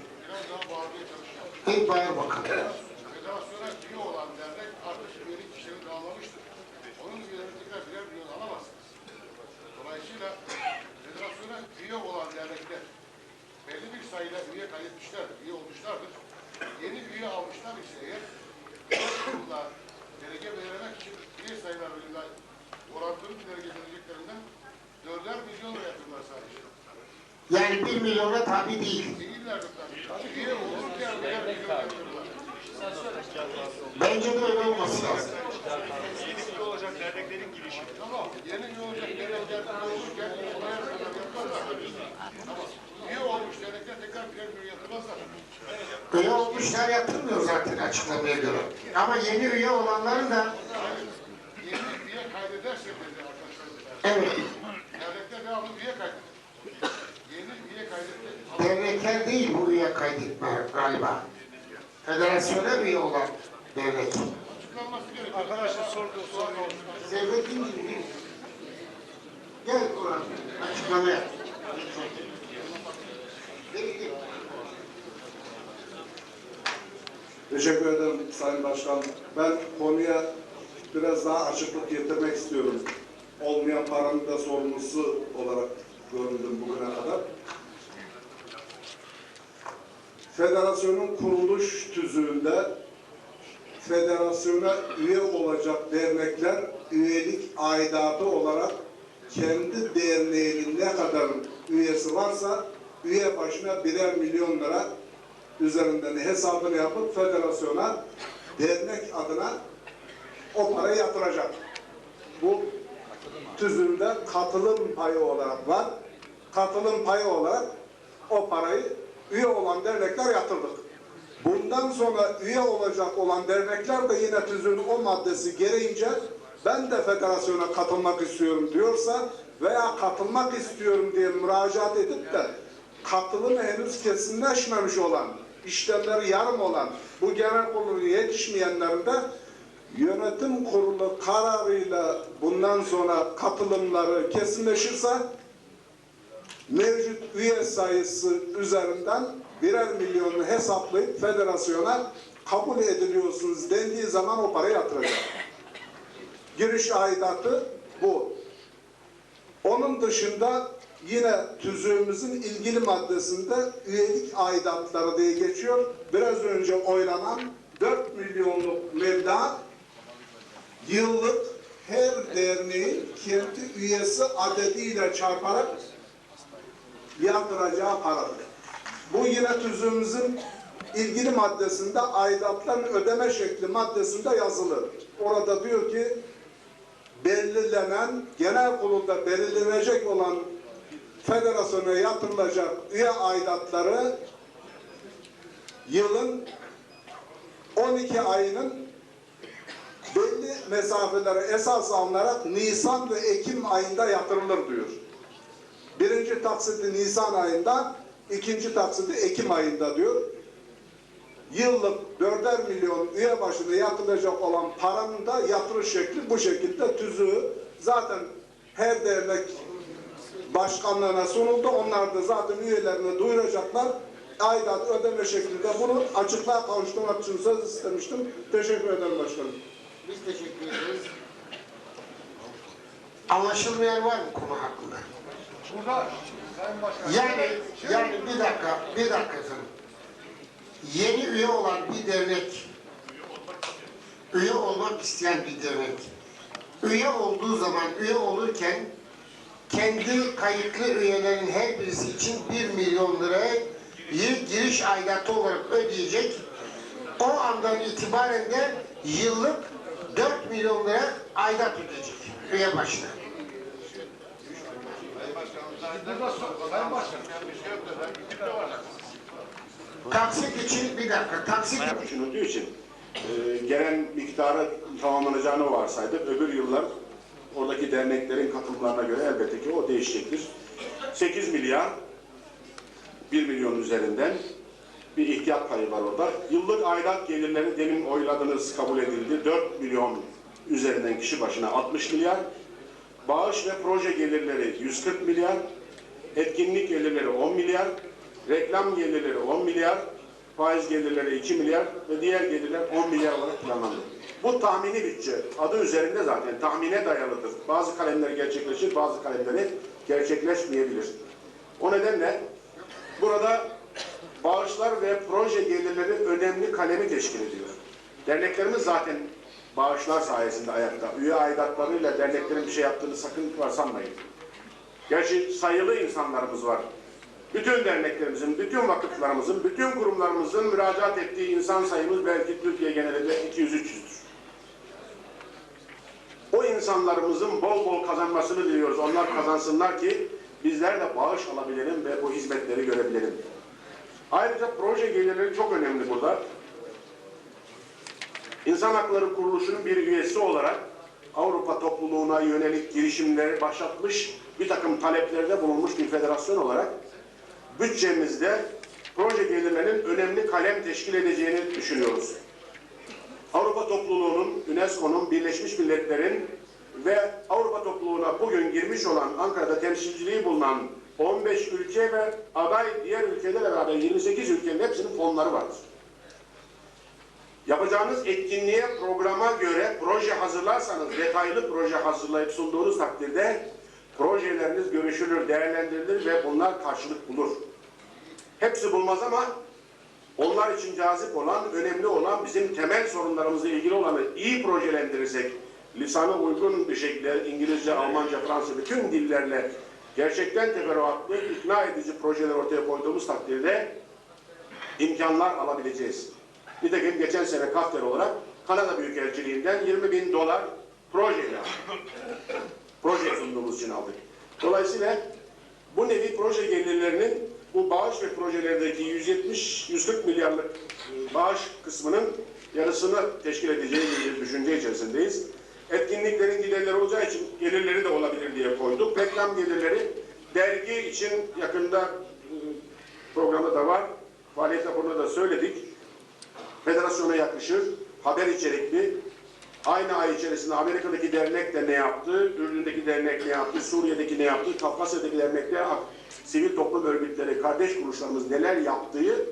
İlk bağır bakalım. Federasyona üye olan dernek artık üyelik işlerini tamamlamıştır. Onun üyeleri tekrar birer milyon alamazsınız. Dolayısıyla federasyona üye olan dernekler belli bir sayıda üye kaydetmişlerdir, üye olmuşlardır. Yeni üye almışlar ise eğer bunlar delege belirlemek için üye sayılarıyla orantılı bir delege belirleyeceklerinden 4'er milyon lira yatırırlar sadece. Yani 1 milyona tabi değil. Değillerdir tabii. Üye olurken birer milyon yatırırlar. Bence de öyle olması lazım. Yeni üye olacak derneklerin girişi. Tamam. Yeni üye olacak dernekler olurken olaya kadar yapmazlar. Ama üye olmuş dernekler tekrar birer milyon yatırmazlar. Üye olmuşlar yatırmıyor zaten açıklamaya göre. Ama yeni üye olanların da Yeni üye kaydederse dedi arkadaşlar. evet, Dernekler devamlı üye kaydeder. Yeni üye kaydetti. dernekler değil bu üye kaydetme galiba. Federasyona üye olan dernek. Açıklanması gerekiyor. Arkadaşlar sorduğu soru Devletin gibi. Gel Kur'an, açıklama yap. Teşekkür ederim Sayın Başkan. Ben konuya biraz daha açıklık getirmek istiyorum. Olmayan paranın da sorumlusu olarak göründüm bugüne kadar. Federasyonun kuruluş tüzüğünde federasyona üye olacak dernekler üyelik aidatı olarak kendi derneğinin ne kadar üyesi varsa üye başına birer milyon lira üzerinden hesabını yapıp federasyona dernek adına o parayı yatıracak. Bu tüzüğünde katılım payı olarak var. Katılım payı olarak o parayı üye olan dernekler yatırdık. Bundan sonra üye olacak olan dernekler de yine tüzüğün o maddesi gereğince ben de federasyona katılmak istiyorum diyorsa veya katılmak istiyorum diye müracaat edip de katılımı henüz kesinleşmemiş olan, işlemleri yarım olan bu genel kurulu yetişmeyenlerin de yönetim kurulu kararıyla bundan sonra katılımları kesinleşirse mevcut üye sayısı üzerinden birer milyonu hesaplayıp federasyona kabul ediliyorsunuz dendiği zaman o parayı yatıracak. Giriş aidatı bu. Onun dışında yine tüzüğümüzün ilgili maddesinde üyelik aidatları diye geçiyor. Biraz önce oylanan 4 milyonluk meblağ yıllık her derneğin kendi üyesi adediyle çarparak yatıracağı paradır. Bu yine tüzüğümüzün ilgili maddesinde aidatların ödeme şekli maddesinde yazılı. Orada diyor ki belirlenen, genel kurulda belirlenecek olan federasyona yatırılacak üye aidatları yılın 12 ayının belli mesafelere esas alınarak Nisan ve Ekim ayında yatırılır diyor. Birinci taksiti Nisan ayında, ikinci taksiti Ekim ayında diyor. Yıllık 4'er milyon üye başına yatırılacak olan paranın da yatırış şekli bu şekilde tüzüğü zaten her dernek başkanlığına sunuldu. Onlar da zaten üyelerine duyuracaklar. Aidat ödeme şeklinde bunu açıklığa kavuşturmak için söz istemiştim. Teşekkür ederim başkanım. Biz teşekkür ederiz. Anlaşılmayan var mı konu hakkında? Burada Sayın Başkan. Yani bir dakika efendim. Yeni üye olan bir dernek, üye olmak isteyen bir dernek, üye olduğu zaman, üye olurken kendi kayıtlı üyelerin her birisi için 1 milyon lirayı giriş aidatı olarak ödeyecek. O andan itibaren de yıllık 4 milyon lira aidat ödeyecek üye başına. Sayın Başkan. Taksit için bir dakika, taksit Düşünüldüğü için gelen miktarı tamamlanacağını varsaydık. Öbür yıllar oradaki derneklerin katılımlarına göre elbette ki o değişecektir. 8 milyar 1 milyon üzerinden bir ihtiyat payı var orada. Yıllık aidat gelirleri demin oyladınız, kabul edildi. 4 milyon üzerinden kişi başına 60 milyar. bağış ve proje gelirleri 140 milyar, etkinlik gelirleri 10 milyar, reklam gelirleri 10 milyar, faiz gelirleri 2 milyar ve diğer gelirler 10 milyar olarak planlandı. Bu tahmini bütçe. Adı üzerinde zaten tahmine dayalıdır. Bazı kalemler gerçekleşir, bazı kalemleri gerçekleşmeyebilir. O nedenle burada bağışlar ve proje gelirleri önemli kalemi teşkil ediyor. Derneklerimiz zaten bağışlar sayesinde ayakta. Üye aidatlarıyla derneklerin bir şey yaptığını sakın varsanmayın. Gerçi sayılı insanlarımız var. Bütün derneklerimizin, bütün vakıflarımızın, bütün kurumlarımızın müracaat ettiği insan sayımız belki Türkiye genelinde 200-300'dür. O insanlarımızın bol bol kazanmasını diliyoruz. Onlar kazansınlar ki bizler de bağış alabilelim ve bu hizmetleri görebilelim. Ayrıca proje gelirleri çok önemli burada. İnsan Hakları Kuruluşu'nun bir üyesi olarak Avrupa topluluğuna yönelik girişimleri başlatmış, bir takım taleplerde bulunmuş bir federasyon olarak bütçemizde proje gelirlerinin önemli kalem teşkil edeceğini düşünüyoruz. Avrupa topluluğunun, UNESCO'nun, Birleşmiş Milletler'in ve Avrupa topluluğuna bugün girmiş olan, Ankara'da temsilciliği bulunan 15 ülke ve aday diğer ülkelerle beraber 28 ülkenin hepsinin fonları vardır. Yapacağınız etkinliğe, programa göre proje hazırlarsanız, detaylı proje hazırlayıp sunduğunuz takdirde projeleriniz görüşülür, değerlendirilir ve bunlar karşılık bulur. Hepsi bulmaz ama onlar için cazip olan, önemli olan, bizim temel sorunlarımızla ilgili olanı iyi projelendirirsek, lisana uygun bir şekilde İngilizce, Almanca, Fransızca bütün dillerle gerçekten teferruatlı, ikna edici projeler ortaya koyduğumuz takdirde imkanlar alabileceğiz. Nitekim geçen sene Kafter olarak Kanada Büyükelçiliğinden $20.000 proje sunduğumuz için aldık. Dolayısıyla bu nevi proje gelirlerinin bu bağış ve projelerdeki 170-140 milyarlık bağış kısmının yarısını teşkil edeceği bir düşünce içerisindeyiz. Etkinliklerin giderleri olacağı için gelirleri de olabilir diye koyduk. Reklam gelirleri dergi için yakında programda da var. Faaliyet raporunda da söyledik. Federasyona yakışır, haber içerikli. Aynı ay içerisinde Amerika'daki dernek de ne yaptı, Ürdün'deki dernek ne yaptı, Suriye'deki ne yaptı, Kafkasya'daki dernekler, sivil toplum örgütleri, kardeş kuruluşlarımız neler yaptığı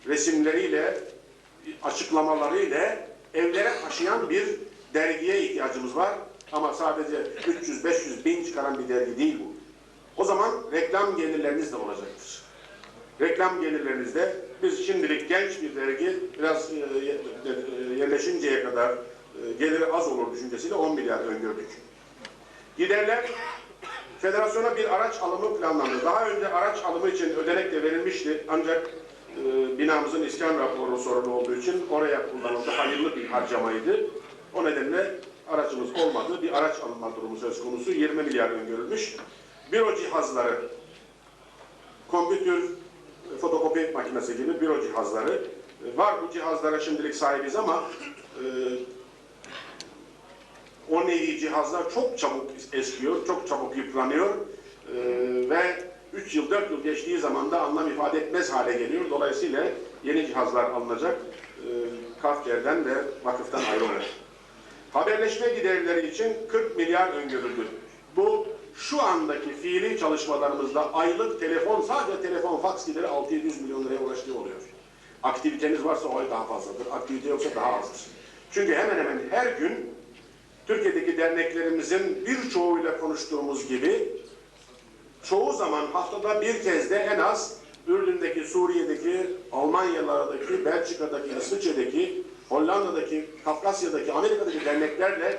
resimleriyle, açıklamalarıyla evlere taşıyan bir dergiye ihtiyacımız var. Ama sadece 300-500 bin çıkaran bir dergi değil bu. O zaman reklam gelirleriniz de olacaktır. Reklam gelirlerinizde biz şimdilik genç bir dergi biraz yerleşinceye kadar geliri az olur düşüncesiyle 10 milyar öngördük. Giderler, federasyona bir araç alımı planlandı. Daha önce araç alımı için ödenek de verilmişti ancak binamızın iskan raporu sorunu olduğu için oraya kullanıldı. Hayırlı bir harcamaydı. O nedenle aracımız olmadı. Bir araç alınma durumu söz konusu. 20 milyar öngörülmüş. Büro cihazları, kompütür, fotokopi makinesi gibi büro cihazları var. Bu cihazlara şimdilik sahibiz ama o nevi cihazlar çok çabuk eskiyor, çok çabuk yıpranıyor ve 3 yıl, 4 yıl geçtiği zaman da anlam ifade etmez hale geliyor. Dolayısıyla yeni cihazlar alınacak. Kafker'den ve vakıftan ayrılacak. Haberleşme giderleri için 40 milyar öngörüldü. Bu şu andaki fiili çalışmalarımızda aylık telefon, sadece telefon, faks gideri 600-700 milyon liraya ulaştığı oluyor. Aktiviteniz varsa o ay daha fazladır, aktivite yoksa daha azdır. Çünkü hemen hemen her gün Türkiye'deki derneklerimizin birçoğuyla konuştuğumuz gibi çoğu zaman haftada bir kez de en az Ürdün'deki, Suriye'deki, Almanya'lardaki, Belçika'daki, İsviçre'deki, Hollanda'daki, Kafkasya'daki, Amerika'daki derneklerle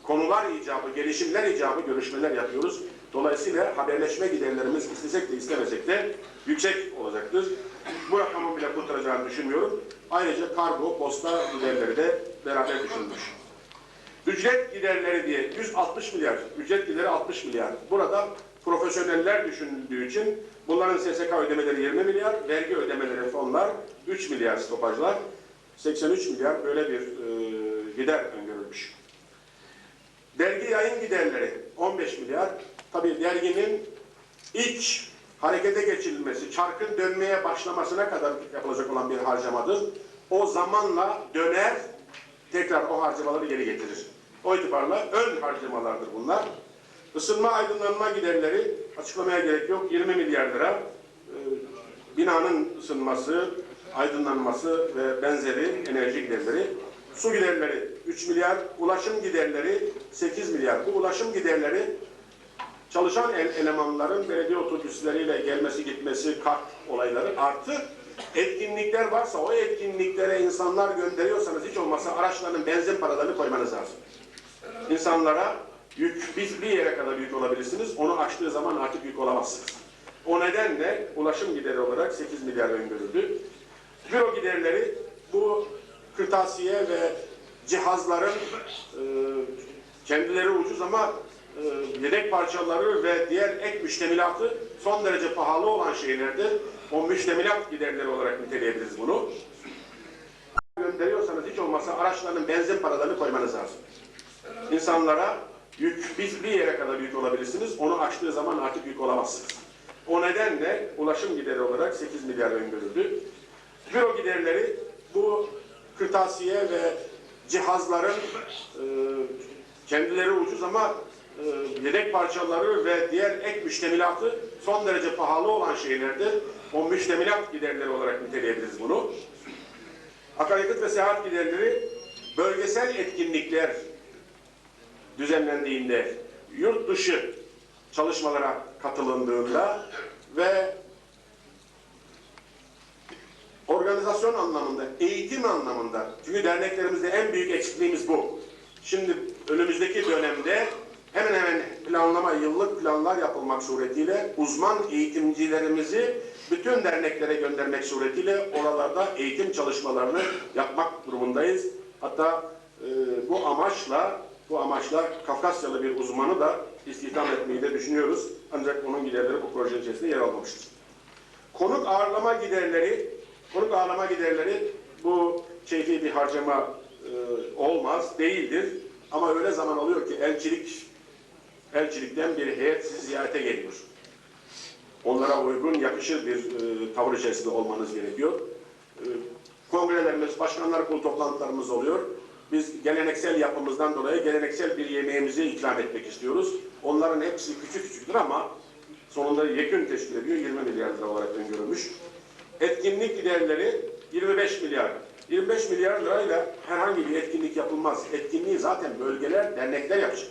konular icabı, gelişimler icabı görüşmeler yapıyoruz. Dolayısıyla haberleşme giderlerimiz istesek de istemesek de yüksek olacaktır. Bu rakamın bile kurtaracağını düşünmüyorum. Ayrıca kargo, posta giderleri de beraber düşünülmüş. Ücret giderleri diye 160 milyar, ücret gideri 60 milyar. Burada profesyoneller düşünüldüğü için bunların SSK ödemeleri 20 milyar, vergi ödemeleri fonlar 3 milyar stopajlar, 83 milyar böyle bir gider öngörülmüş. Dergi yayın giderleri 15 milyar. Tabii derginin ilk harekete geçirilmesi, çarkın dönmeye başlamasına kadar yapılacak olan bir harcamadır. O zamanla döner, tekrar o harcamaları geri getirir. O itibarla ön harcamalardır bunlar. Isınma aydınlanma giderleri, açıklamaya gerek yok, 20 milyar lira. Binanın ısınması, aydınlanması ve benzeri enerji giderleri. Su giderleri 3 milyar, ulaşım giderleri 8 milyar. Bu ulaşım giderleri çalışan elemanların belediye otobüsleriyle gelmesi gitmesi, kart olayları artı etkinlikler varsa o etkinliklere insanlar gönderiyorsanız hiç olmazsa araçlarının benzin paralarını koymanız lazım. İnsanlara yük, biz bir yere kadar yük olabilirsiniz, onu aştığı zaman artık yük olamazsınız. O nedenle ulaşım gideri olarak 8 milyar öngörüldü. Büro giderleri bu kırtasiye ve cihazların kendileri ucuz ama yedek parçaları ve diğer ek müştemilatı son derece pahalı olan şeylerdir. O müştemilat giderleri olarak niteleyebiliriz bunu. Gönderiyorsanız hiç olmazsa araçlarının benzin paralarını koymanız lazım. İnsanlara yük, biz bir yere kadar yük olabilirsiniz, onu aştığı zaman artık yük olamazsınız. O nedenle ulaşım gideri olarak 8 milyar öngörüldü. Büro giderleri bu kırtasiye ve cihazların kendileri ucuz ama yedek parçaları ve diğer ek müştemilatı son derece pahalı olan şeylerdir. O müştemilat giderleri olarak niteleyebiliriz bunu. Akaryakıt ve seyahat giderleri bölgesel etkinlikler düzenlendiğinde, yurt dışı çalışmalara katılındığında ve organizasyon anlamında, eğitim anlamında, çünkü derneklerimizde en büyük eksikliğimiz bu. Şimdi önümüzdeki dönemde hemen hemen planlama, yıllık planlar yapılmak suretiyle uzman eğitimcilerimizi bütün derneklere göndermek suretiyle oralarda eğitim çalışmalarını yapmak durumundayız. Hatta bu amaçla Kafkasyalı bir uzmanı da istihdam etmeyi de düşünüyoruz. Ancak onun giderleri bu projenin içerisinde yer almamıştır. Konuk ağırlama giderleri bu keyfi bir harcama olmaz, değildir. Ama öyle zaman oluyor ki elçilikten bir heyet sizi ziyarete geliyor. Onlara uygun, yakışır bir tavır içerisinde olmanız gerekiyor. Kongrelerimiz, başkanlar kurulu toplantılarımız oluyor. Biz geleneksel yapımızdan dolayı geleneksel bir yemeğimizi ikram etmek istiyoruz. Onların hepsi küçük küçüktür ama sonunda yekün teşkil ediyor. 20 milyar lira olarak öngörülmüş. Etkinlik giderleri 25 milyar. 25 milyar lirayla herhangi bir etkinlik yapılmaz. Etkinliği zaten bölgeler, dernekler yapacak.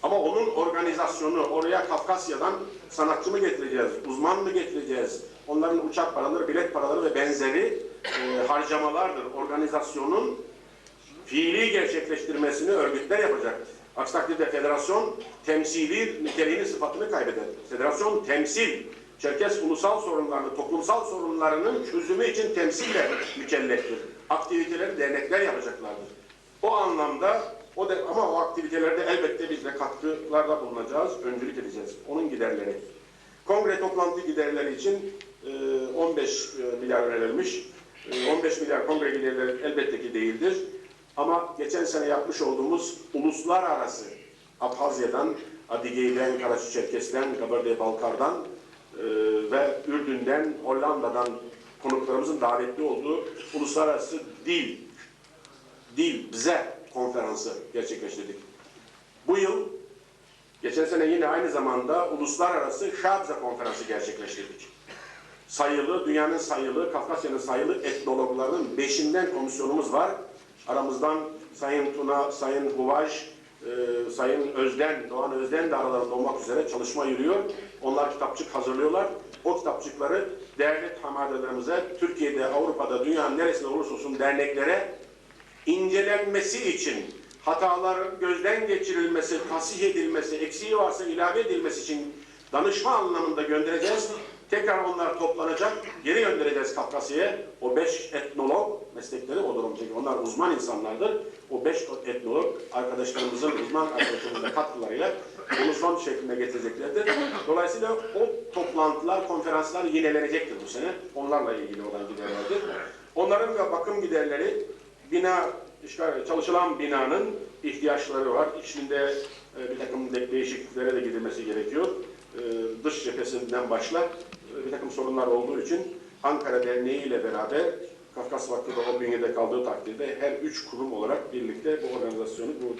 Ama onun organizasyonu, oraya Kafkasya'dan sanatçı mı getireceğiz, uzman mı getireceğiz? Onların uçak paraları, bilet paraları ve benzeri harcamalardır. Organizasyonun fiili gerçekleştirmesini örgütler yapacak. Aksi takdirde federasyon temsili niteliğini, sıfatını kaybeder. Federasyon temsil, Çerkes ulusal sorunlarını, toplumsal sorunlarının çözümü için temsille mükelleftir. Aktiviteleri dernekler yapacaklardır. O anlamda ama o aktivitelerde elbette biz de katkılarda bulunacağız, öncülük edeceğiz. Onun giderleri. Kongre toplantı giderleri için 15 milyar önerilmiş. 15 milyar kongre giderleri elbette ki değildir. Ama geçen sene yapmış olduğumuz uluslararası Abhazya'dan, Adigey'den, Karaçi-Çerkes'ten, Kabardey-Balkar'dan ve Ürdün'den, Hollanda'dan konuklarımızın davetli olduğu uluslararası dil bize konferansı gerçekleştirdik. Bu yıl, geçen sene yine aynı zamanda uluslararası Şabze konferansı gerçekleştirdik. Dünyanın sayılı, Kafkasya'nın sayılı etnologlarının 5'inden komisyonumuz var. Aramızdan Sayın Tuna, Sayın Huvaj, Sayın Özden, Doğan Özden de aralarında olmak üzere çalışma yürüyor. Onlar kitapçık hazırlıyorlar. O kitapçıkları devlet hamadelerimize, Türkiye'de, Avrupa'da, dünyanın neresinde olursa olsun derneklere incelenmesi için, hataların gözden geçirilmesi, tasih edilmesi, eksiği varsa ilave edilmesi için danışma anlamında göndereceğiz. Tekrar onlar toplanacak, geri göndereceğiz Kafkasya'ya. O 5 etnolog meslekleri o durum. Çünkü onlar uzman insanlardır. O 5 etnolog arkadaşlarımızın, uzman arkadaşlarımızın katkılarıyla bunu son şekline getireceklerdir. Dolayısıyla o toplantılar, konferanslar yinelenecektir bu sene. Onlarla ilgili olan giderlerdir. Onların da bakım giderleri, çalışılan binanın ihtiyaçları var. İçinde bir takım değişikliklere de gidilmesi gerekiyor. Dış cephesinden başla bir takım sorunlar olduğu için Ankara Derneği ile beraber Kafkas Vakfı da o bünyede kaldığı takdirde her 3 kurum olarak birlikte bu organizasyonu, bu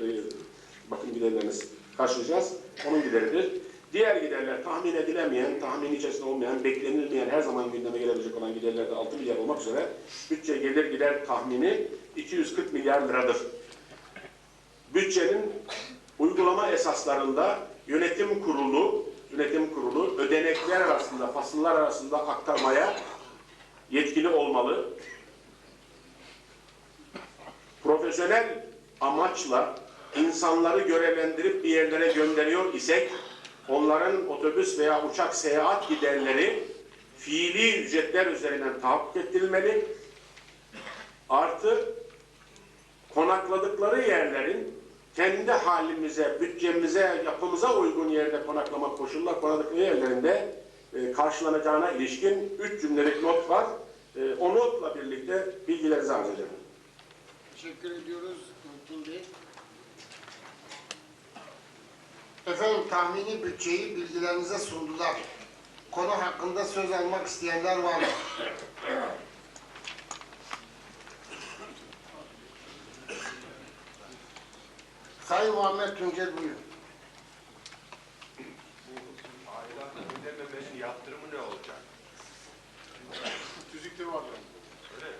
bakım giderleriniz karşılayacağız. Onun gideridir. Diğer giderler tahmin edilemeyen, tahmin içerisinde olmayan, beklenilmeyen, her zaman gündeme gelebilecek olan giderlerde 6 milyar olmak üzere bütçe gelir gider tahmini 240 milyar liradır. Bütçenin uygulama esaslarında yönetim kurulu ödenekler arasında, fasıllar arasında aktarmaya yetkili olmalı. Profesyonel amaçla insanları görevlendirip bir yerlere gönderiyor isek, onların otobüs veya uçak seyahat giderleri fiili ücretler üzerinden tahakkuk ettirilmeli. Artı konakladıkları yerlerin kendi halimize, bütçemize, yapımıza uygun yerde konaklama koşullar konakladıkları yerlerinde karşılanacağına ilişkin 3 cümlelik not var. O notla birlikte bilgilerinizi arz ederim. Teşekkür ediyoruz Muhittin Bey. Efendim tahmini bütçeyi bilgilerinize sundular. Konu hakkında söz almak isteyenler var mı? Sayın Muhammed Tuncel buyurun. Aidatla ödememenin yaptırımı ne olacak? Tüzükte var. Öyle mi?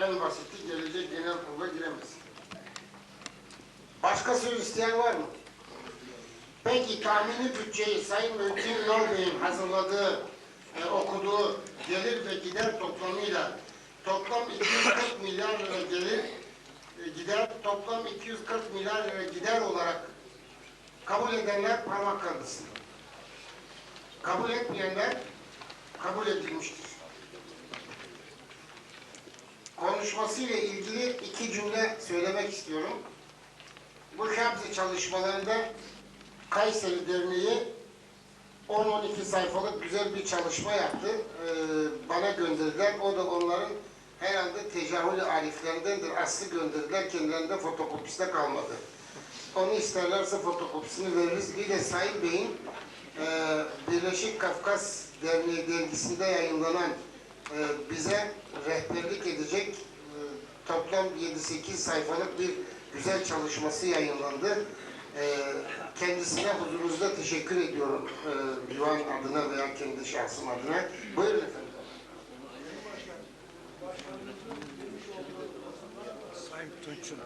En basiti gelecek genel kurula giremez. Başka söz isteyen var mı? Peki tahmini bütçeyi Sayın Muhittin Ünal Bey'in hazırladığı, okuduğu gelir ve gider toplamıyla toplam 240 milyar lira gelir, gider, toplam 240 milyar lira gider olarak kabul edenler parmak kaldırsın. Kabul etmeyenler kabul edilmiştir. Konuşmasıyla ilgili 2 cümle söylemek istiyorum. Bu Kabze çalışmalarında Kayseri Derneği 10-12 sayfalık güzel bir çalışma yaptı. Bana gönderdiler. O da onların herhalde tecahülü ariflerindendir. Aslı gönderdiler. Kendilerinde fotokopisi de kalmadı. Onu isterlerse fotokopisini veririz. Bir de Sayın Bey'in Birleşik Kafkas Derneği dergisinde yayınlanan bize rehberlik edecek toplam 7-8 sayfalık bir güzel çalışması yayınlandı. Kendisine huzurunuzda teşekkür ediyorum. Divan adına veya kendi şahsım adına. Buyurun efendim. Sayın Tunç'un.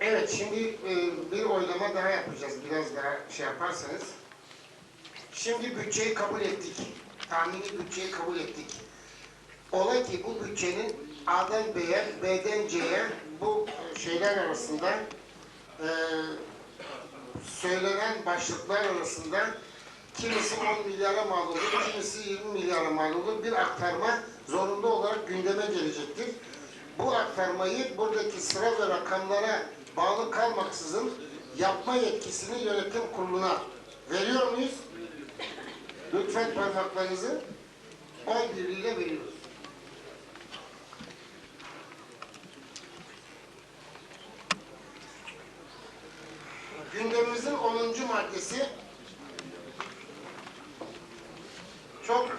Evet, şimdi bir oylama daha yapacağız. Biraz daha şey yaparsanız. Şimdi bütçeyi kabul ettik. Tahmini bütçeyi kabul ettik. Ola ki bu bütçenin A'dan B'ye, B'den C'ye bu şeyler arasında söylenen başlıklar arasında kimisi 10 milyara mal olur, kimisi 20 milyara mal olur bir aktarma zorunda olarak gündeme gelecektir. Bu aktarmayı buradaki sıra ve rakamlara bağlı kalmaksızın yapma yetkisini yönetim kuruluna veriyor muyuz? Lütfen parmaklarınızı oy birliğiyle veriyoruz. Gündemimizin 10. maddesi çok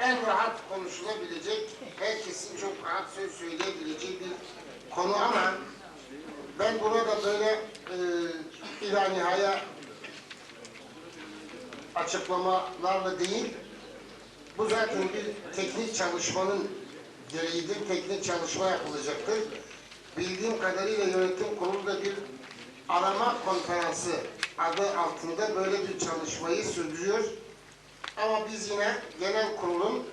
en rahat konuşulabilecek, herkesin çok rahat söz söyleyebileceği bir konu ama ben burada böyle ilanihaya açıklamalarla değil, bu zaten bir teknik çalışmanın gereğidir, teknik çalışma yapılacaktır. Bildiğim kadarıyla yönetim kurulu da bir arama konferansı adı altında böyle bir çalışmayı sürdürüyor. Ama biz yine genel kurulun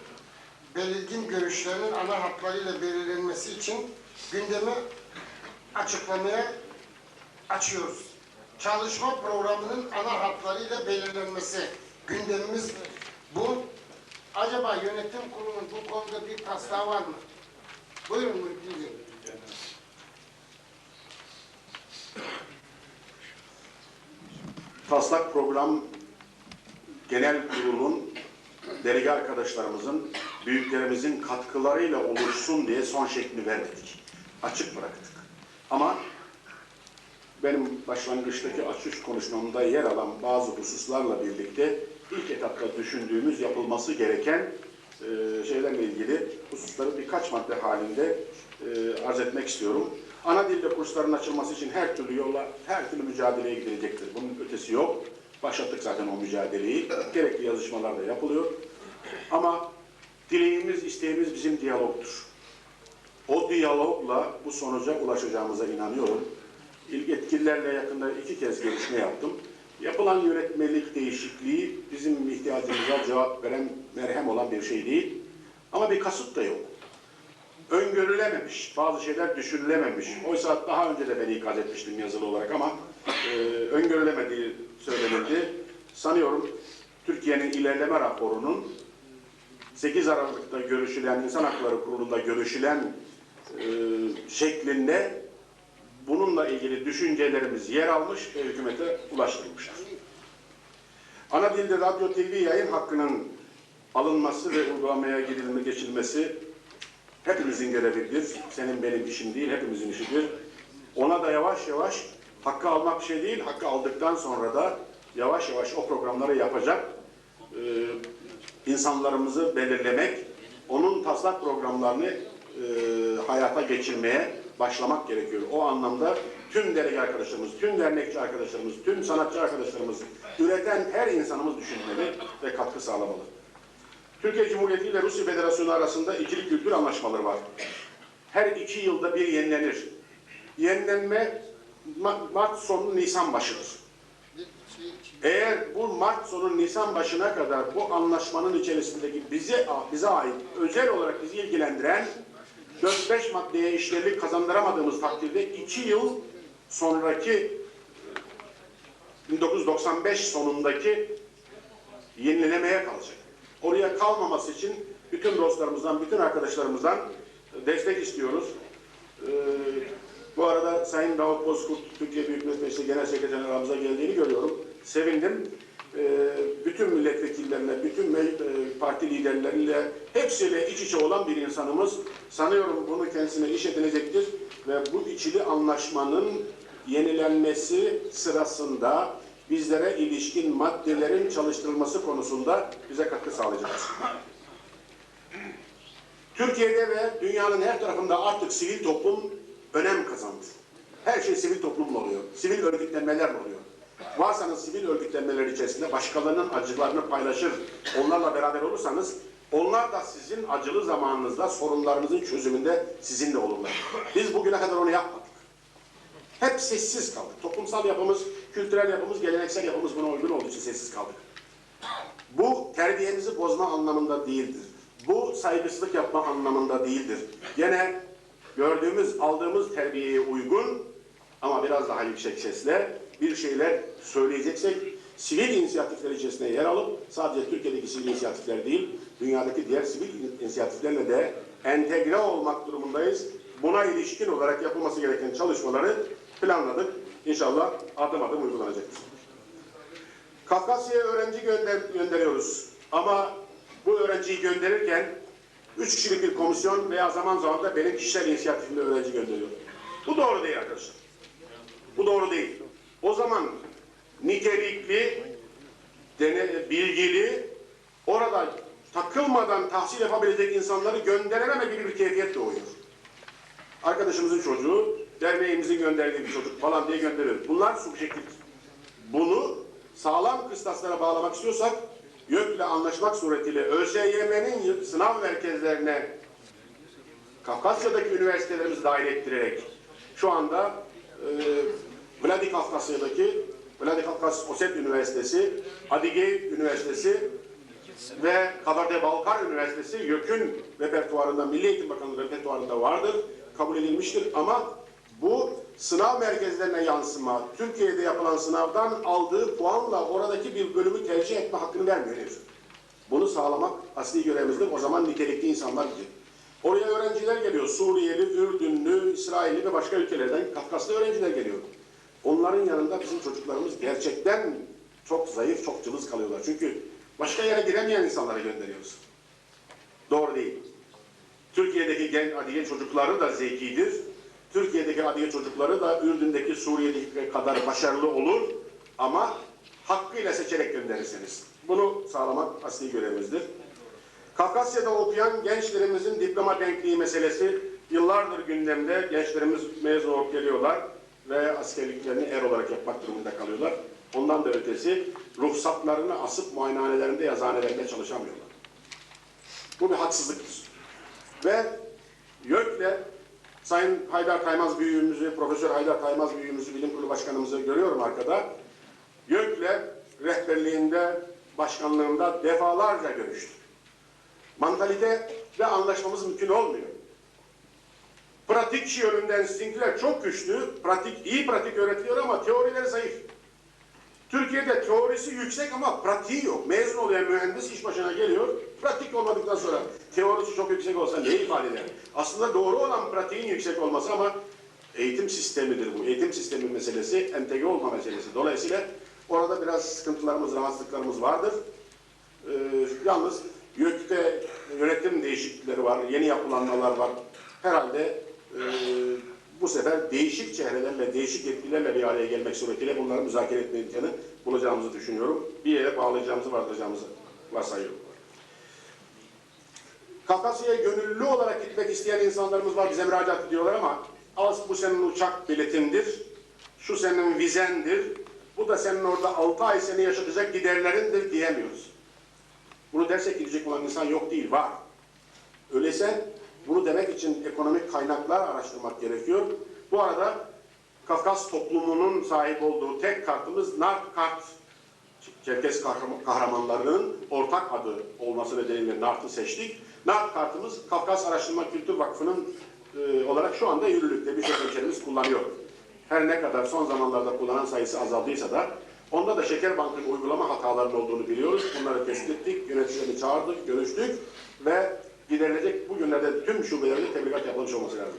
belirgin görüşlerinin ana hatlarıyla belirlenmesi için gündemi açıklamaya açıyoruz. Çalışma programının ana hatlarıyla belirlenmesi. Gündemimiz bu. Acaba yönetim kurulunun bu konuda bir taslağı var mı? Buyurun Muhittin Bey. Taslak program genel kurulun delege arkadaşlarımızın, büyüklerimizin katkılarıyla oluşsun diye son şeklini vermedik. Açık bıraktık. Ama benim başlangıçtaki açış konuşmamda yer alan bazı hususlarla birlikte ilk etapta düşündüğümüz yapılması gereken şeylerle ilgili hususları birkaç madde halinde arz etmek istiyorum. Ana dilde kursların açılması için her türlü yolla, her türlü mücadeleye gidilecektir. Bunun ötesi yok. Başlattık zaten o mücadeleyi. Gerekli yazışmalar da yapılıyor. Ama dileğimiz, isteğimiz bizim diyalogtur. O diyalogla bu sonuca ulaşacağımıza inanıyorum. Yetkililerle yakında 2 kez görüşme yaptım. Yapılan yönetmelik değişikliği bizim ihtiyacımıza cevap veren, merhem olan bir şey değil. Ama bir kasıt da yok. Öngörülememiş, bazı şeyler düşünülememiş. Oysa daha önce de ben ikaz etmiştim yazılı olarak ama öngörülemediği söylenildi. Sanıyorum Türkiye'nin ilerleme raporunun 8 Aralık'ta görüşülen, İnsan Hakları Kurulu'nda görüşülen şeklinde bununla ilgili düşüncelerimiz yer almış ve hükümete ulaştırılmıştır. Ana dilde radyo TV yayın hakkının alınması ve uygulamaya geçilmesi hepimizin görevidir. Senin benim işim değil, hepimizin işidir. Ona da yavaş yavaş hakkı almak bir şey değil, hakkı aldıktan sonra da yavaş yavaş o programları yapacak insanlarımızı belirlemek, onun taslak programlarını hayata geçirmeye başlamak gerekiyor. O anlamda tüm delege arkadaşlarımız, tüm dernekçi arkadaşlarımız, tüm sanatçı arkadaşlarımız, üreten her insanımız düşünmeli ve katkı sağlamalı. Türkiye Cumhuriyeti ile Rusya Federasyonu arasında ikili kültür anlaşmaları var. Her 2 yılda bir yenilenir. Yenilenme Mart sonu Nisan başıdır. Eğer bu Mart sonu Nisan başına kadar bu anlaşmanın içerisindeki bize ait özel olarak bizi ilgilendiren 4-5 maddeye işlevlik kazandıramadığımız takdirde 2 yıl sonraki 1995 sonundaki yenilemeye kalacak. Oraya kalmaması için bütün dostlarımızdan, bütün arkadaşlarımızdan destek istiyoruz. Bu arada Sayın Davut Bozkurt, Türkiye Büyük Millet Meclisi Genel Sekreteri aramıza geldiğini görüyorum. Sevindim. Bütün milletvekillerine, bütün parti liderleriyle, hepsiyle iç içe olan bir insanımız. Sanıyorum bunu kendisine iş edinecektir ve bu ikili anlaşmanın yenilenmesi sırasında bizlere ilişkin maddelerin çalıştırılması konusunda bize katkı sağlayacaktır. Türkiye'de ve dünyanın her tarafında artık sivil toplum önem kazandı. Her şey sivil toplumla oluyor. Sivil örgütlenmelerle oluyor. Varsanız sivil örgütlenmeler içerisinde başkalarının acılarını paylaşır, onlarla beraber olursanız, onlar da sizin acılı zamanınızda sorunlarınızın çözümünde sizinle olurlar. Biz bugüne kadar onu yapmadık. Hep sessiz kaldık. Toplumsal yapımız, kültürel yapımız, geleneksel yapımız buna uygun olduğu için sessiz kaldık. Bu terbiyemizi bozma anlamında değildir. Bu saygısızlık yapma anlamında değildir. Gene gördüğümüz, aldığımız terbiyeye uygun ama biraz daha yüksek sesle bir şeyler söyleyeceksek sivil inisiyatifler içerisinde yer alıp sadece Türkiye'deki sivil inisiyatifler değil, dünyadaki diğer sivil inisiyatiflerle de entegre olmak durumundayız. Buna ilişkin olarak yapılması gereken çalışmaları planladık. İnşallah adım adım uygulanacaktır. Kafkasya'ya öğrenci gönderiyoruz. Ama bu öğrenciyi gönderirken 3 kişilik bir komisyon veya zaman zaman da benim kişisel inisiyatifimle öğrenci gönderiyorum. Bu doğru değil arkadaşlar. Bu doğru değil. O zaman nitelikli, bilgili, orada takılmadan tahsil yapabilecek insanları gönderememe gibi bir keyfiyet doğuyor. Arkadaşımızın çocuğu, derneğimizin gönderdiği bir çocuk falan diye gönderiyoruz. Bunlar subjektif. Bunu sağlam kıstaslara bağlamak istiyorsak, YÖK'le anlaşmak suretiyle ÖSYM'nin sınav merkezlerine Kafkasya'daki üniversitelerimizi dahil ettirerek şu anda Vladikavkasya'daki Vladikavkaz Osset Üniversitesi, Adigey Üniversitesi ve Kabardey-Balkar Üniversitesi YÖK'ün repertuarında, Milli Eğitim Bakanlığı repertuarında vardır, kabul edilmiştir ama bu sınav merkezlerine yansıma, Türkiye'de yapılan sınavdan aldığı puanla oradaki bir bölümü tercih etme hakkını vermiyor henüz. Bunu sağlamak asli görevimizdir. O zaman nitelikli insanlar gidecek. Oraya öğrenciler geliyor. Suriyeli, Ürdünlü, İsrailli ve başka ülkelerden Kafkaslı öğrenciler geliyor. Onların yanında bizim çocuklarımız gerçekten çok zayıf, çok cılız kalıyorlar. Çünkü başka yere giremeyen insanları gönderiyoruz. Doğru değil. Türkiye'deki genç Adiye çocukları da zekidir. Türkiye'deki Adiye çocukları da Ürdün'deki, Suriye'deki kadar başarılı olur ama hakkıyla seçerek gönderirseniz. Bunu sağlamak asli görevimizdir. Kafkasya'da okuyan gençlerimizin diploma denkliği meselesi yıllardır gündemde. Gençlerimiz mezun olup geliyorlar ve askerliklerini er olarak yapmak durumunda kalıyorlar. Ondan da ötesi ruhsatlarını asıp muayenehanelerinde, yazıhanelerinde çalışamıyorlar. Bu bir haksızlıktır. Ve YÖK'le Sayın Haydar Kaymaz büyüğümüzü, Profesör Haydar Kaymaz büyüğümüzü, Bilim Kurulu Başkanımızı görüyorum arkada. YÖK'le rehberliğinde, başkanlığında defalarca görüştük. Mantalite ve anlaşmamız mümkün olmuyor. Pratik yönünden sizinkiler çok güçlü, iyi pratik öğretiliyor ama teorileri zayıf. Türkiye'de teorisi yüksek ama pratiği yok. Mezun oluyor mühendis, iş başına geliyor. Pratik olmadıktan sonra teorisi çok yüksek olsa ne ifade eder? Aslında doğru olan pratiğin yüksek olması ama eğitim sistemidir bu. Eğitim sistemi meselesi, entegre olma meselesi. Dolayısıyla orada biraz sıkıntılarımız, rahatsızlıklarımız vardır. Yalnız YÖK'te yönetim değişiklikleri var, yeni yapılanmalar var. Herhalde bu sefer değişik çehrelerle, değişik etkilerle bir araya gelmek suretiyle bunları müzakere etme imkanı bulacağımızı düşünüyorum. Bir yere bağlayacağımızı, vardıracağımızı varsayıyorum. Kafkasya'ya gönüllü olarak gitmek isteyen insanlarımız var, bize müracaat ediyorlar ama bu senin uçak biletindir, şu senin vizendir, bu da senin orada 6 ay seni yaşatacak giderlerindir diyemiyoruz. Bunu dersek gidecek olan insan yok değil, var. Öyleyse bunu demek için ekonomik kaynaklar araştırmak gerekiyor. Bu arada Kafkas toplumunun sahip olduğu tek kartımız NART kart. Çerkes kahramanlarının ortak adı olması nedeniyle NART'ı seçtik. NART kartımız Kafkas Araştırma Kültür Vakfı'nın olarak şu anda yürürlükte birçok ülkelerimiz kullanıyor. Her ne kadar son zamanlarda kullanan sayısı azaldıysa da onda da Şeker Bank'ın uygulama hatalarının olduğunu biliyoruz. Bunları tespit ettik, yöneticilerini çağırdık, görüştük ve giderilecek bugünlerde tüm şubelerde tebligat yapılmış olması lazım.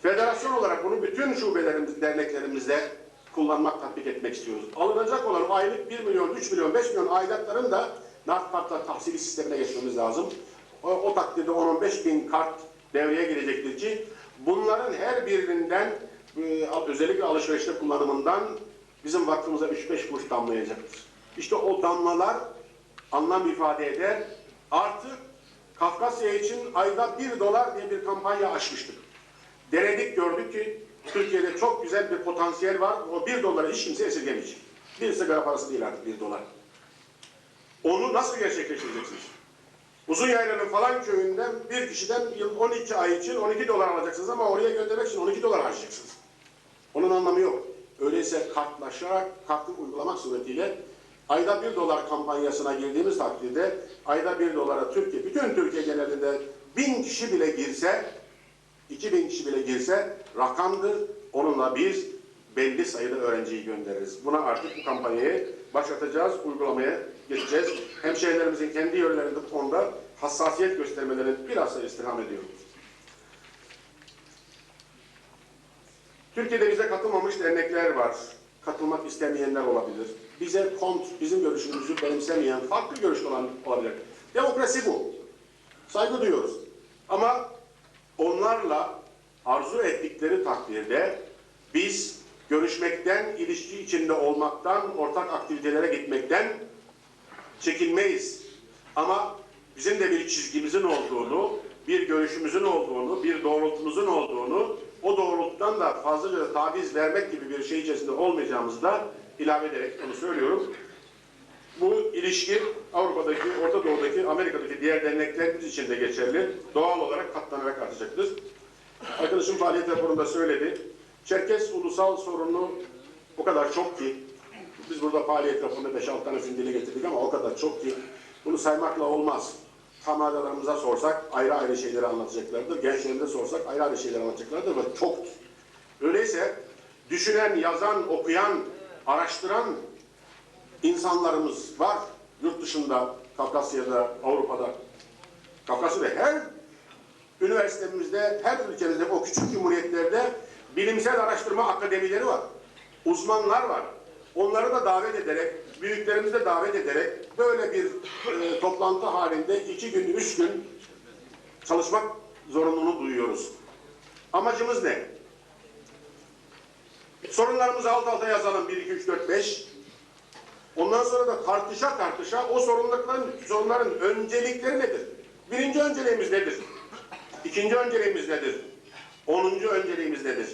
Federasyon olarak bunu bütün şubelerimiz, derneklerimizde kullanmak, tatbik etmek istiyoruz. Alınacak olan aylık 1 milyon, 3 milyon, 5 milyon aidatların da NART kartla tahsili sistemine geçmemiz lazım. O takdirde 10-15 bin kart devreye girecektir ki bunların her birinden özellikle alışverişte kullanımından bizim vakfımıza 3-5 kuruş damlayacaktır. İşte o damlalar anlam ifade eder. Artı Kafkasya için ayda $1 diye bir kampanya açmıştık. Denedik, gördük ki Türkiye'de çok güzel bir potansiyel var. O $1 hiç kimse esirgemeyecek. Bir sigara parası değil artık $1. Onu nasıl gerçekleştireceksiniz? Uzunyayla'nın falan köyünden bir kişiden 12 ay için $12 alacaksınız ama oraya göndermek için $12 harcayacaksınız. Onun anlamı yok. Öyleyse kartlaşarak, kartı uygulamak suretiyle ayda $1 kampanyasına girdiğimiz takdirde ayda $1'a Türkiye, bütün Türkiye genelinde 1000 kişi bile girse, 2000 kişi bile girse rakamdır. Onunla biz belli sayıda öğrenciyi göndeririz. Buna artık bu kampanyayı başlatacağız, uygulamaya geçeceğiz. Hemşehrilerimizin kendi yönlerinde bu konuda hassasiyet göstermelerini bilhassa istirham ediyorum. Türkiye'de bize katılmamış dernekler var. Katılmak istemeyenler olabilir. Bize bizim görüşümüzü benimsemeyen, farklı görüşlü olan olabilir. Demokrasi bu. Saygı duyuyoruz. Ama onlarla arzu ettikleri takdirde biz görüşmekten, ilişki içinde olmaktan, ortak aktivitelere gitmekten çekinmeyiz. Ama bizim de bir çizgimizin olduğunu, bir görüşümüzün olduğunu, bir doğrultumuzun olduğunu, o doğrultudan da fazlaca taviz vermek gibi bir şey içerisinde olmayacağımızı da ilave ederek onu söylüyorum. Bu ilişki Avrupa'daki, Orta Doğu'daki, Amerika'daki diğer derneklerimiz için de geçerli. Doğal olarak katlanarak artacaktır. Arkadaşım faaliyet raporunda söyledi. Çerkes ulusal sorunu o kadar çok ki, biz burada faaliyet raporunda 5-6 tane dile getirdik ama o kadar çok ki, bunu saymakla olmaz. Kameralarımıza sorsak ayrı ayrı şeyleri anlatacaklardır. Gençlerimize sorsak ayrı ayrı şeyleri anlatacaklardır ve çoktur. Öyleyse düşünen, yazan, okuyan, araştıran insanlarımız var. Yurt dışında, Kafkasya'da, Avrupa'da. Kafkasya'da her üniversitemizde, her ülkemizde, o küçük cumhuriyetlerde bilimsel araştırma akademileri var. Uzmanlar var. Onları da davet ederek, büyüklerimizi de davet ederek böyle bir toplantı halinde 2 gün, 3 gün çalışmak zorunluluğunu duyuyoruz. Amacımız ne? Sorunlarımızı alt alta yazalım 1, 2, 3, 4, 5. Ondan sonra da tartışa o sorunların öncelikleri nedir? Birinci önceliğimiz nedir? İkinci önceliğimiz nedir? 10. önceliğimiz nedir?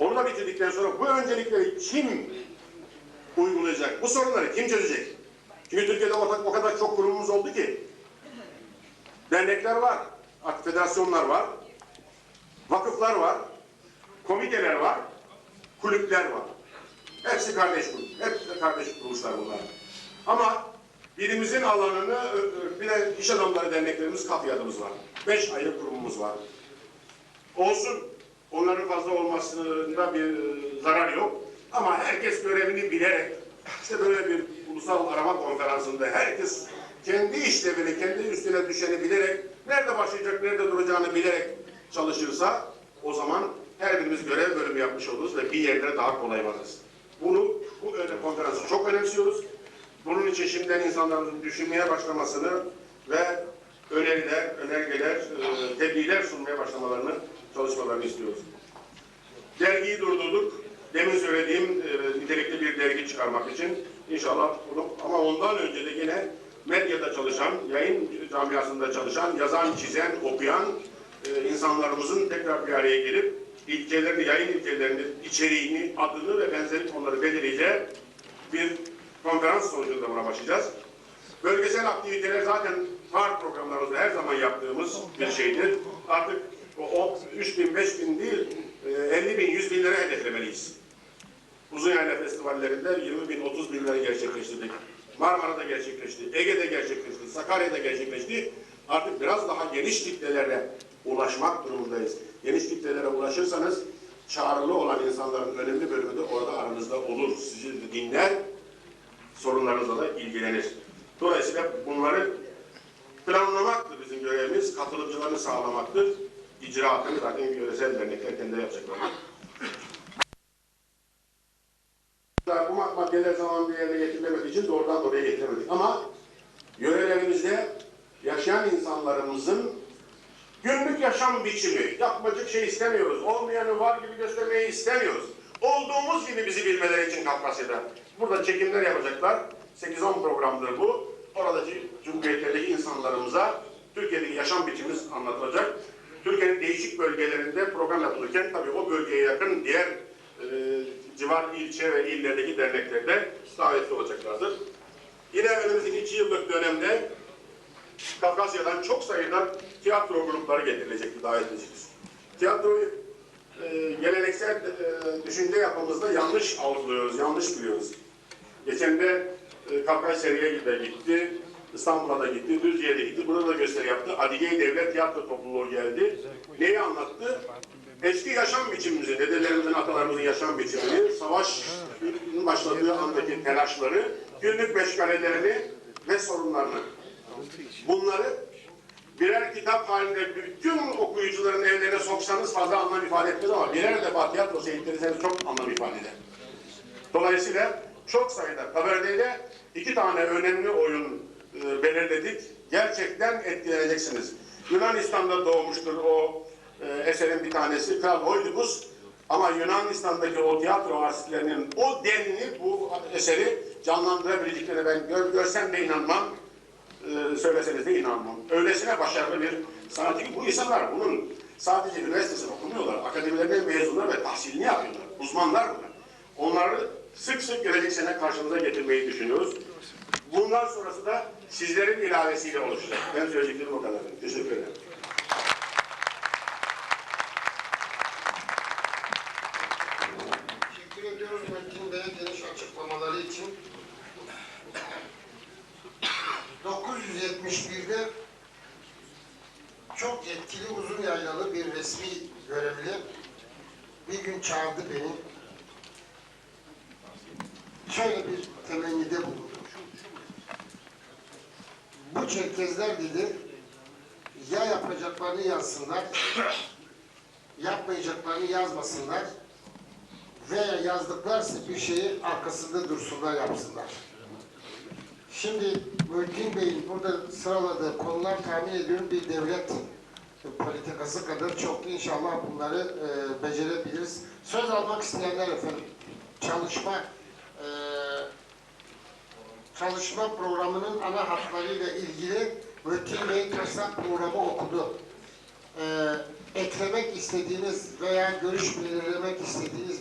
Onu da bitirdikten sonra bu öncelikleri kim uygulayacak? Bu sorunları kim çözecek? Çünkü Türkiye'de o kadar çok kurumumuz oldu ki. Dernekler var, federasyonlar var, vakıflar var, komiteler var, kulüpler var. Hepsi kardeş grup, hepsi de kardeş kuruluşlar bunlar. Ama birimizin alanını, bir de iş adamları derneklerimiz, kafiyatımız var. 5 ayrı kurumumuz var. Olsun, onların fazla olmasında bir zarar yok. Ama herkes görevini bilerek, işte böyle bir ulusal arama konferansında herkes kendi işlevini, kendi üstüne düşeni bilerek, nerede başlayacak, nerede duracağını bilerek çalışırsa, o zaman her birimiz görev bölümü yapmış oluruz ve bir yerlere daha kolay varırız. Bu konferansı çok önemsiyoruz. Bunun için şimdiden insanların düşünmeye başlamasını ve öneriler, önergeler, tebliğler sunmaya başlamalarını, çalışmalarını istiyoruz. Dergiyi durdurduk. Demin söylediğim nitelikli bir dergi çıkarmak için inşallah bunu, ama ondan önce de yine medyada çalışan, yayın camiasında çalışan, yazan, çizen, okuyan insanlarımızın tekrar bir araya gelip ilkelerini, yayın ilkelerini, içeriğini, adını ve benzeri konuları belirleyeceği bir konferans sonucunda buna başlayacağız. Bölgesel aktiviteler zaten var programlarımızda her zaman yaptığımız bir şeydir. Artık o 3.000, 5.000 değil, 50.000, 100.000'lere hedeflemeliyiz. Uzun-yayla festivallerinde 20.000, 30.000'leri gerçekleştirdik. Marmara'da gerçekleşti, Ege'de gerçekleşti, Sakarya'da gerçekleşti. Artık biraz daha geniş kitlelere ulaşmak durumundayız. Geniş kitlelere ulaşırsanız çağrılı olan insanların önemli bölümü de orada aranızda olur. Sizi dinler, sorunlarınızla da ilgilenir. Dolayısıyla bunları planlamaktır bizim görevimiz, katılımcılarını sağlamaktır. İcraatını zaten yöresel dernekler kendileri yapacaklar. Bu maddeler zaman bir yerine getirilemediği için doğrudan oraya getiremedik. Ama yörelerimizde yaşayan insanlarımızın günlük yaşam biçimi, yapmacık şey istemiyoruz. Olmayanı var gibi göstermeyi istemiyoruz. Olduğumuz gibi bizi bilmeleri için Kafkasya'da. Burada çekimler yapacaklar. 8-10 programdır bu. Oradaki cumhuriyetlerdeki insanlarımıza Türkiye'deki yaşam biçimimiz anlatılacak. Türkiye'nin değişik bölgelerinde program yapılırken tabii o bölgeye yakın diğer civar ilçe ve illerdeki derneklerde davetli olacaklardır. Yine önümüzdeki 2 yıllık dönemde Kafkasya'dan çok sayıda tiyatro grupları getirilecektir, davet edeceğiz. Tiyatroyu geleneksel düşünce yapımızda yanlış algılıyoruz, yanlış biliyoruz. Geçen de Kafkasya'ya da gitti, İstanbul'a da gitti, Düzce'ye de gitti, burada da gösteri yaptı. Adige Devlet Tiyatro Topluluğu geldi. Neyi anlattı? Eski yaşam biçimimizi, dedelerimizin, atalarımızın yaşam biçimini, savaşın başladığı andaki telaşları, günlük meşgalelerini ve sorunlarını. Bunları birer kitap halinde bütün okuyucuların evlerine soksanız fazla anlam ifade etmez ama birer defa tiyatro seyirtirirseniz çok anlam ifade eder. Dolayısıyla çok sayıda Kabarde'de 2 tane önemli oyun belirledik. Gerçekten etkileneceksiniz. Yunanistan'da doğmuştur o eserin bir tanesi Kral Oidipus. Ama Yunanistan'daki o tiyatro artistlerinin o denli bu eseri canlandırabileceklerine ben görsem de inanmam, söyleseniz de inanmam. Öylesine başarılı bir sanatçı. Bu insanlar bunun sadece üniversitesini okumuyorlar, akademilerinden mezunlar ve tahsilini yapıyorlar. Uzmanlar bunlar. Onları sık sık gelecek sene karşımıza getirmeyi düşünüyoruz. Bundan sonrası da sizlerin ilavesiyle oluşacak. Ben söyleyeceklerim o kadar. Teşekkür ederim. Teşekkür ediyoruz Metin Bey'e geniş açıklamaları için. 971'de çok etkili uzun yaylalı bir resmi görevli bir gün çağırdı beni. Şöyle bir temennide bulundu. Bu Çerkezler dedi, ya yapacaklarını yazsınlar, yapmayacaklarını yazmasınlar veya yazdıklarsa bir şeyi arkasında dursunlar, yapsınlar. Şimdi Muhittin Bey'in burada sıraladığı konular tahmin ediyorum bir devlet politikası kadar çok. İnşallah bunları becerebiliriz. Söz almak isteyenler efendim, çalışma programının ana hatlarıyla ilgili Muhittin Bey'in taslak programı okudu. Eklemek istediğiniz veya görüş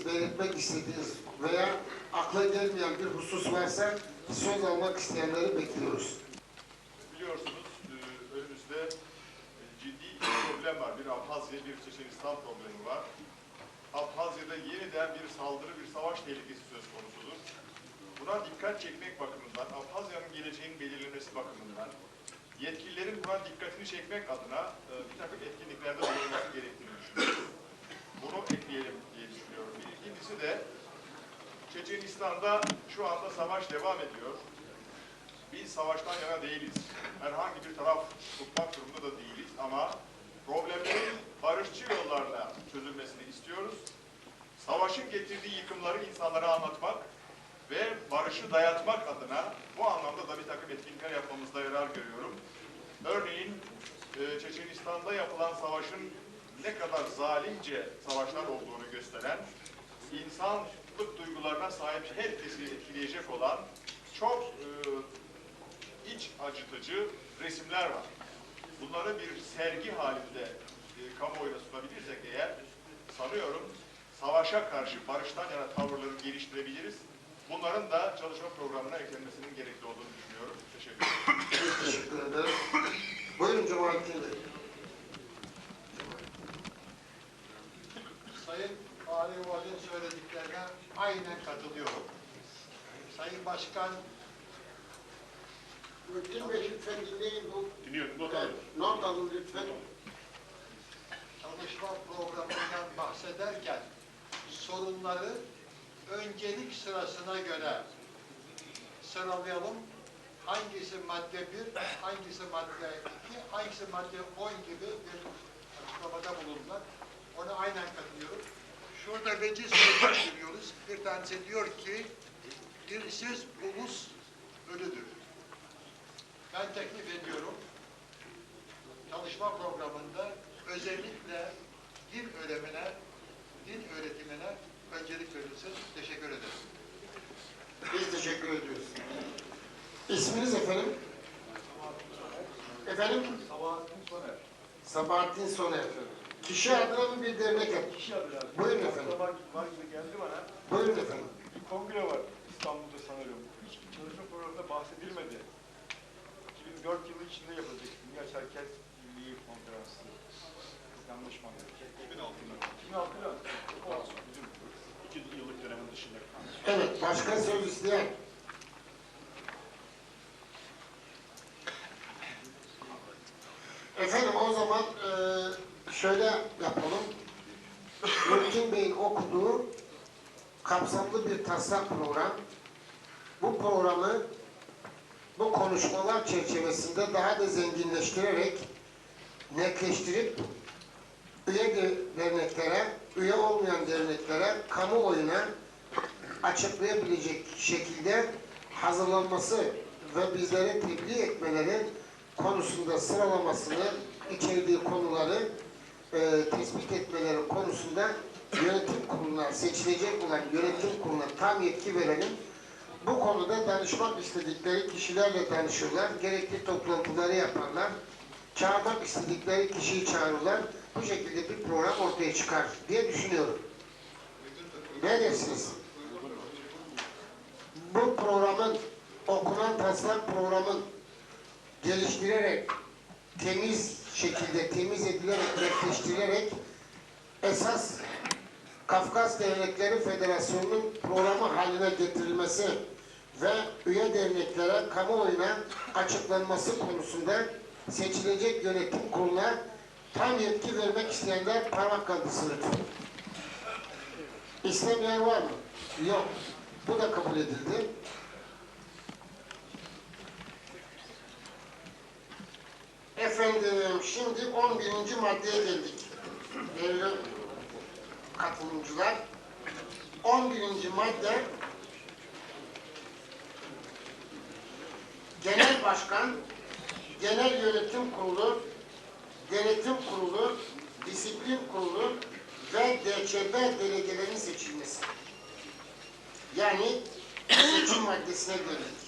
belirtmek istediğiniz veya akla gelmeyen bir husus varsa söz almak isteyenleri bekliyoruz. Biliyorsunuz önümüzde ciddi bir problem var. Bir Abhazya, bir Çeçenistan problemi var. Abhazya'da yeniden bir saldırı, bir savaş tehlikesi söz konusudur. Buna dikkat çekmek bakımından, Abhazya'nın geleceğinin belirlenmesi bakımından, yetkililerin buna dikkatini çekmek adına bir takım etkinliklerde bulunması gerektiğini düşünüyorum. Bunu ekleyelim diye düşünüyorum. Bir ikincisi de Çeçenistan'da şu anda savaş devam ediyor. Biz savaştan yana değiliz. Herhangi bir taraf tutmak durumunda da değiliz ama problemlerin barışçı yollarla çözülmesini istiyoruz. Savaşın getirdiği yıkımları insanlara anlatmak ve barışı dayatmak adına bu anlamda da bir takım etkinlikler yapmamızda yarar görüyorum. Örneğin Çeçenistan'da yapılan savaşın ne kadar zalimce savaşlar olduğunu gösteren, insanlık duygularına sahip herkesi etkileyecek olan çok iç acıtıcı resimler var. Bunları bir sergi halinde kamuoyuna sunabilirsek eğer, sanıyorum savaşa karşı barıştan yana tavırları geliştirebiliriz. Bunların da çalışma programına eklenmesinin gerekli olduğunu düşünüyorum. Teşekkür ederim. Teşekkür ederim. Buyurun Cemalettin Bey. Sayın Ali Valinin söylediklerine aynen katılıyorum. Sayın Başkan, Muhittin Bey lütfen dinleyin bu. Dinliyorum, not alıyorum. Not alın lütfen. çalışma programından bahsederken sorunları öncelik sırasına göre sıralayalım. Hangisi madde 1, hangisi madde 2, hangisi madde 10 gibi bir açıklamada bulundular. Ona aynen katılıyorum. Şurada veciz sözler görüyoruz. Bir tanesi diyor ki, dilsiz ulus ölüdür. Ben teklif ediyorum, çalışma programında özellikle dil öğretimine öncelik verilsin. Teşekkür ederim. Biz teşekkür ediyoruz. İsminiz efendim? Efendim? Sabahattin Soner. Sabahattin Soner. Kişi adına mı bir dernek yaptı? Kişi adı yani. Buyurun efendim. Var gibi geldi bana. Buyurun efendim. Bir kongre var İstanbul'da sanırım. Hiç çalışma programında bahsedilmedi. 2004 yılı içinde yapılacak. Dünya Çerkez Birliği Konferansı. Yanlış mı anladım? 2006'da. 2 yıllık dönemin dışında. Evet, başka söz isteyen. Efendim o zaman şöyle yapalım. Muhittin Bey'in okuduğu kapsamlı bir taslak program. Bu programı bu konuşmalar çerçevesinde daha da zenginleştirerek, netleştirip üye derneklere, üye olmayan derneklere, kamuoyuna açıklayabilecek şekilde hazırlanması ve bizlere tebliğ etmeleri konusunda sıralamasını, içerdiği konuları tespit etmeleri konusunda yönetim kuruluna, seçilecek olan yönetim kuruluna tam yetki verelim. Bu konuda danışmak istedikleri kişilerle danışırlar, gerekli toplantıları yaparlar, çağırmak istedikleri kişiyi çağırırlar. Bu şekilde bir program ortaya çıkar diye düşünüyorum. Ne dersiniz? Bu programın, okunan taslak programın geliştirerek, temiz şekilde, temiz edilerek, netleştirilerek esas Kafkas Dernekleri Federasyonu'nun programı haline getirilmesi ve üye derneklere, kamuoyuna açıklanması konusunda seçilecek yönetim kuruluna tam yetki vermek isteyenler parmak kaldırsın lütfen. İstemeyen var mı? Yok. Bu da kabul edildi. Efendim, şimdi 11. maddeye geldik. Değerli katılımcılar, 11. madde Genel Başkan, Genel Yönetim Kurulu, Denetim Kurulu, Disiplin Kurulu ve DÇB delegelerinin seçilmesi. Yani seçim maddesine geldik.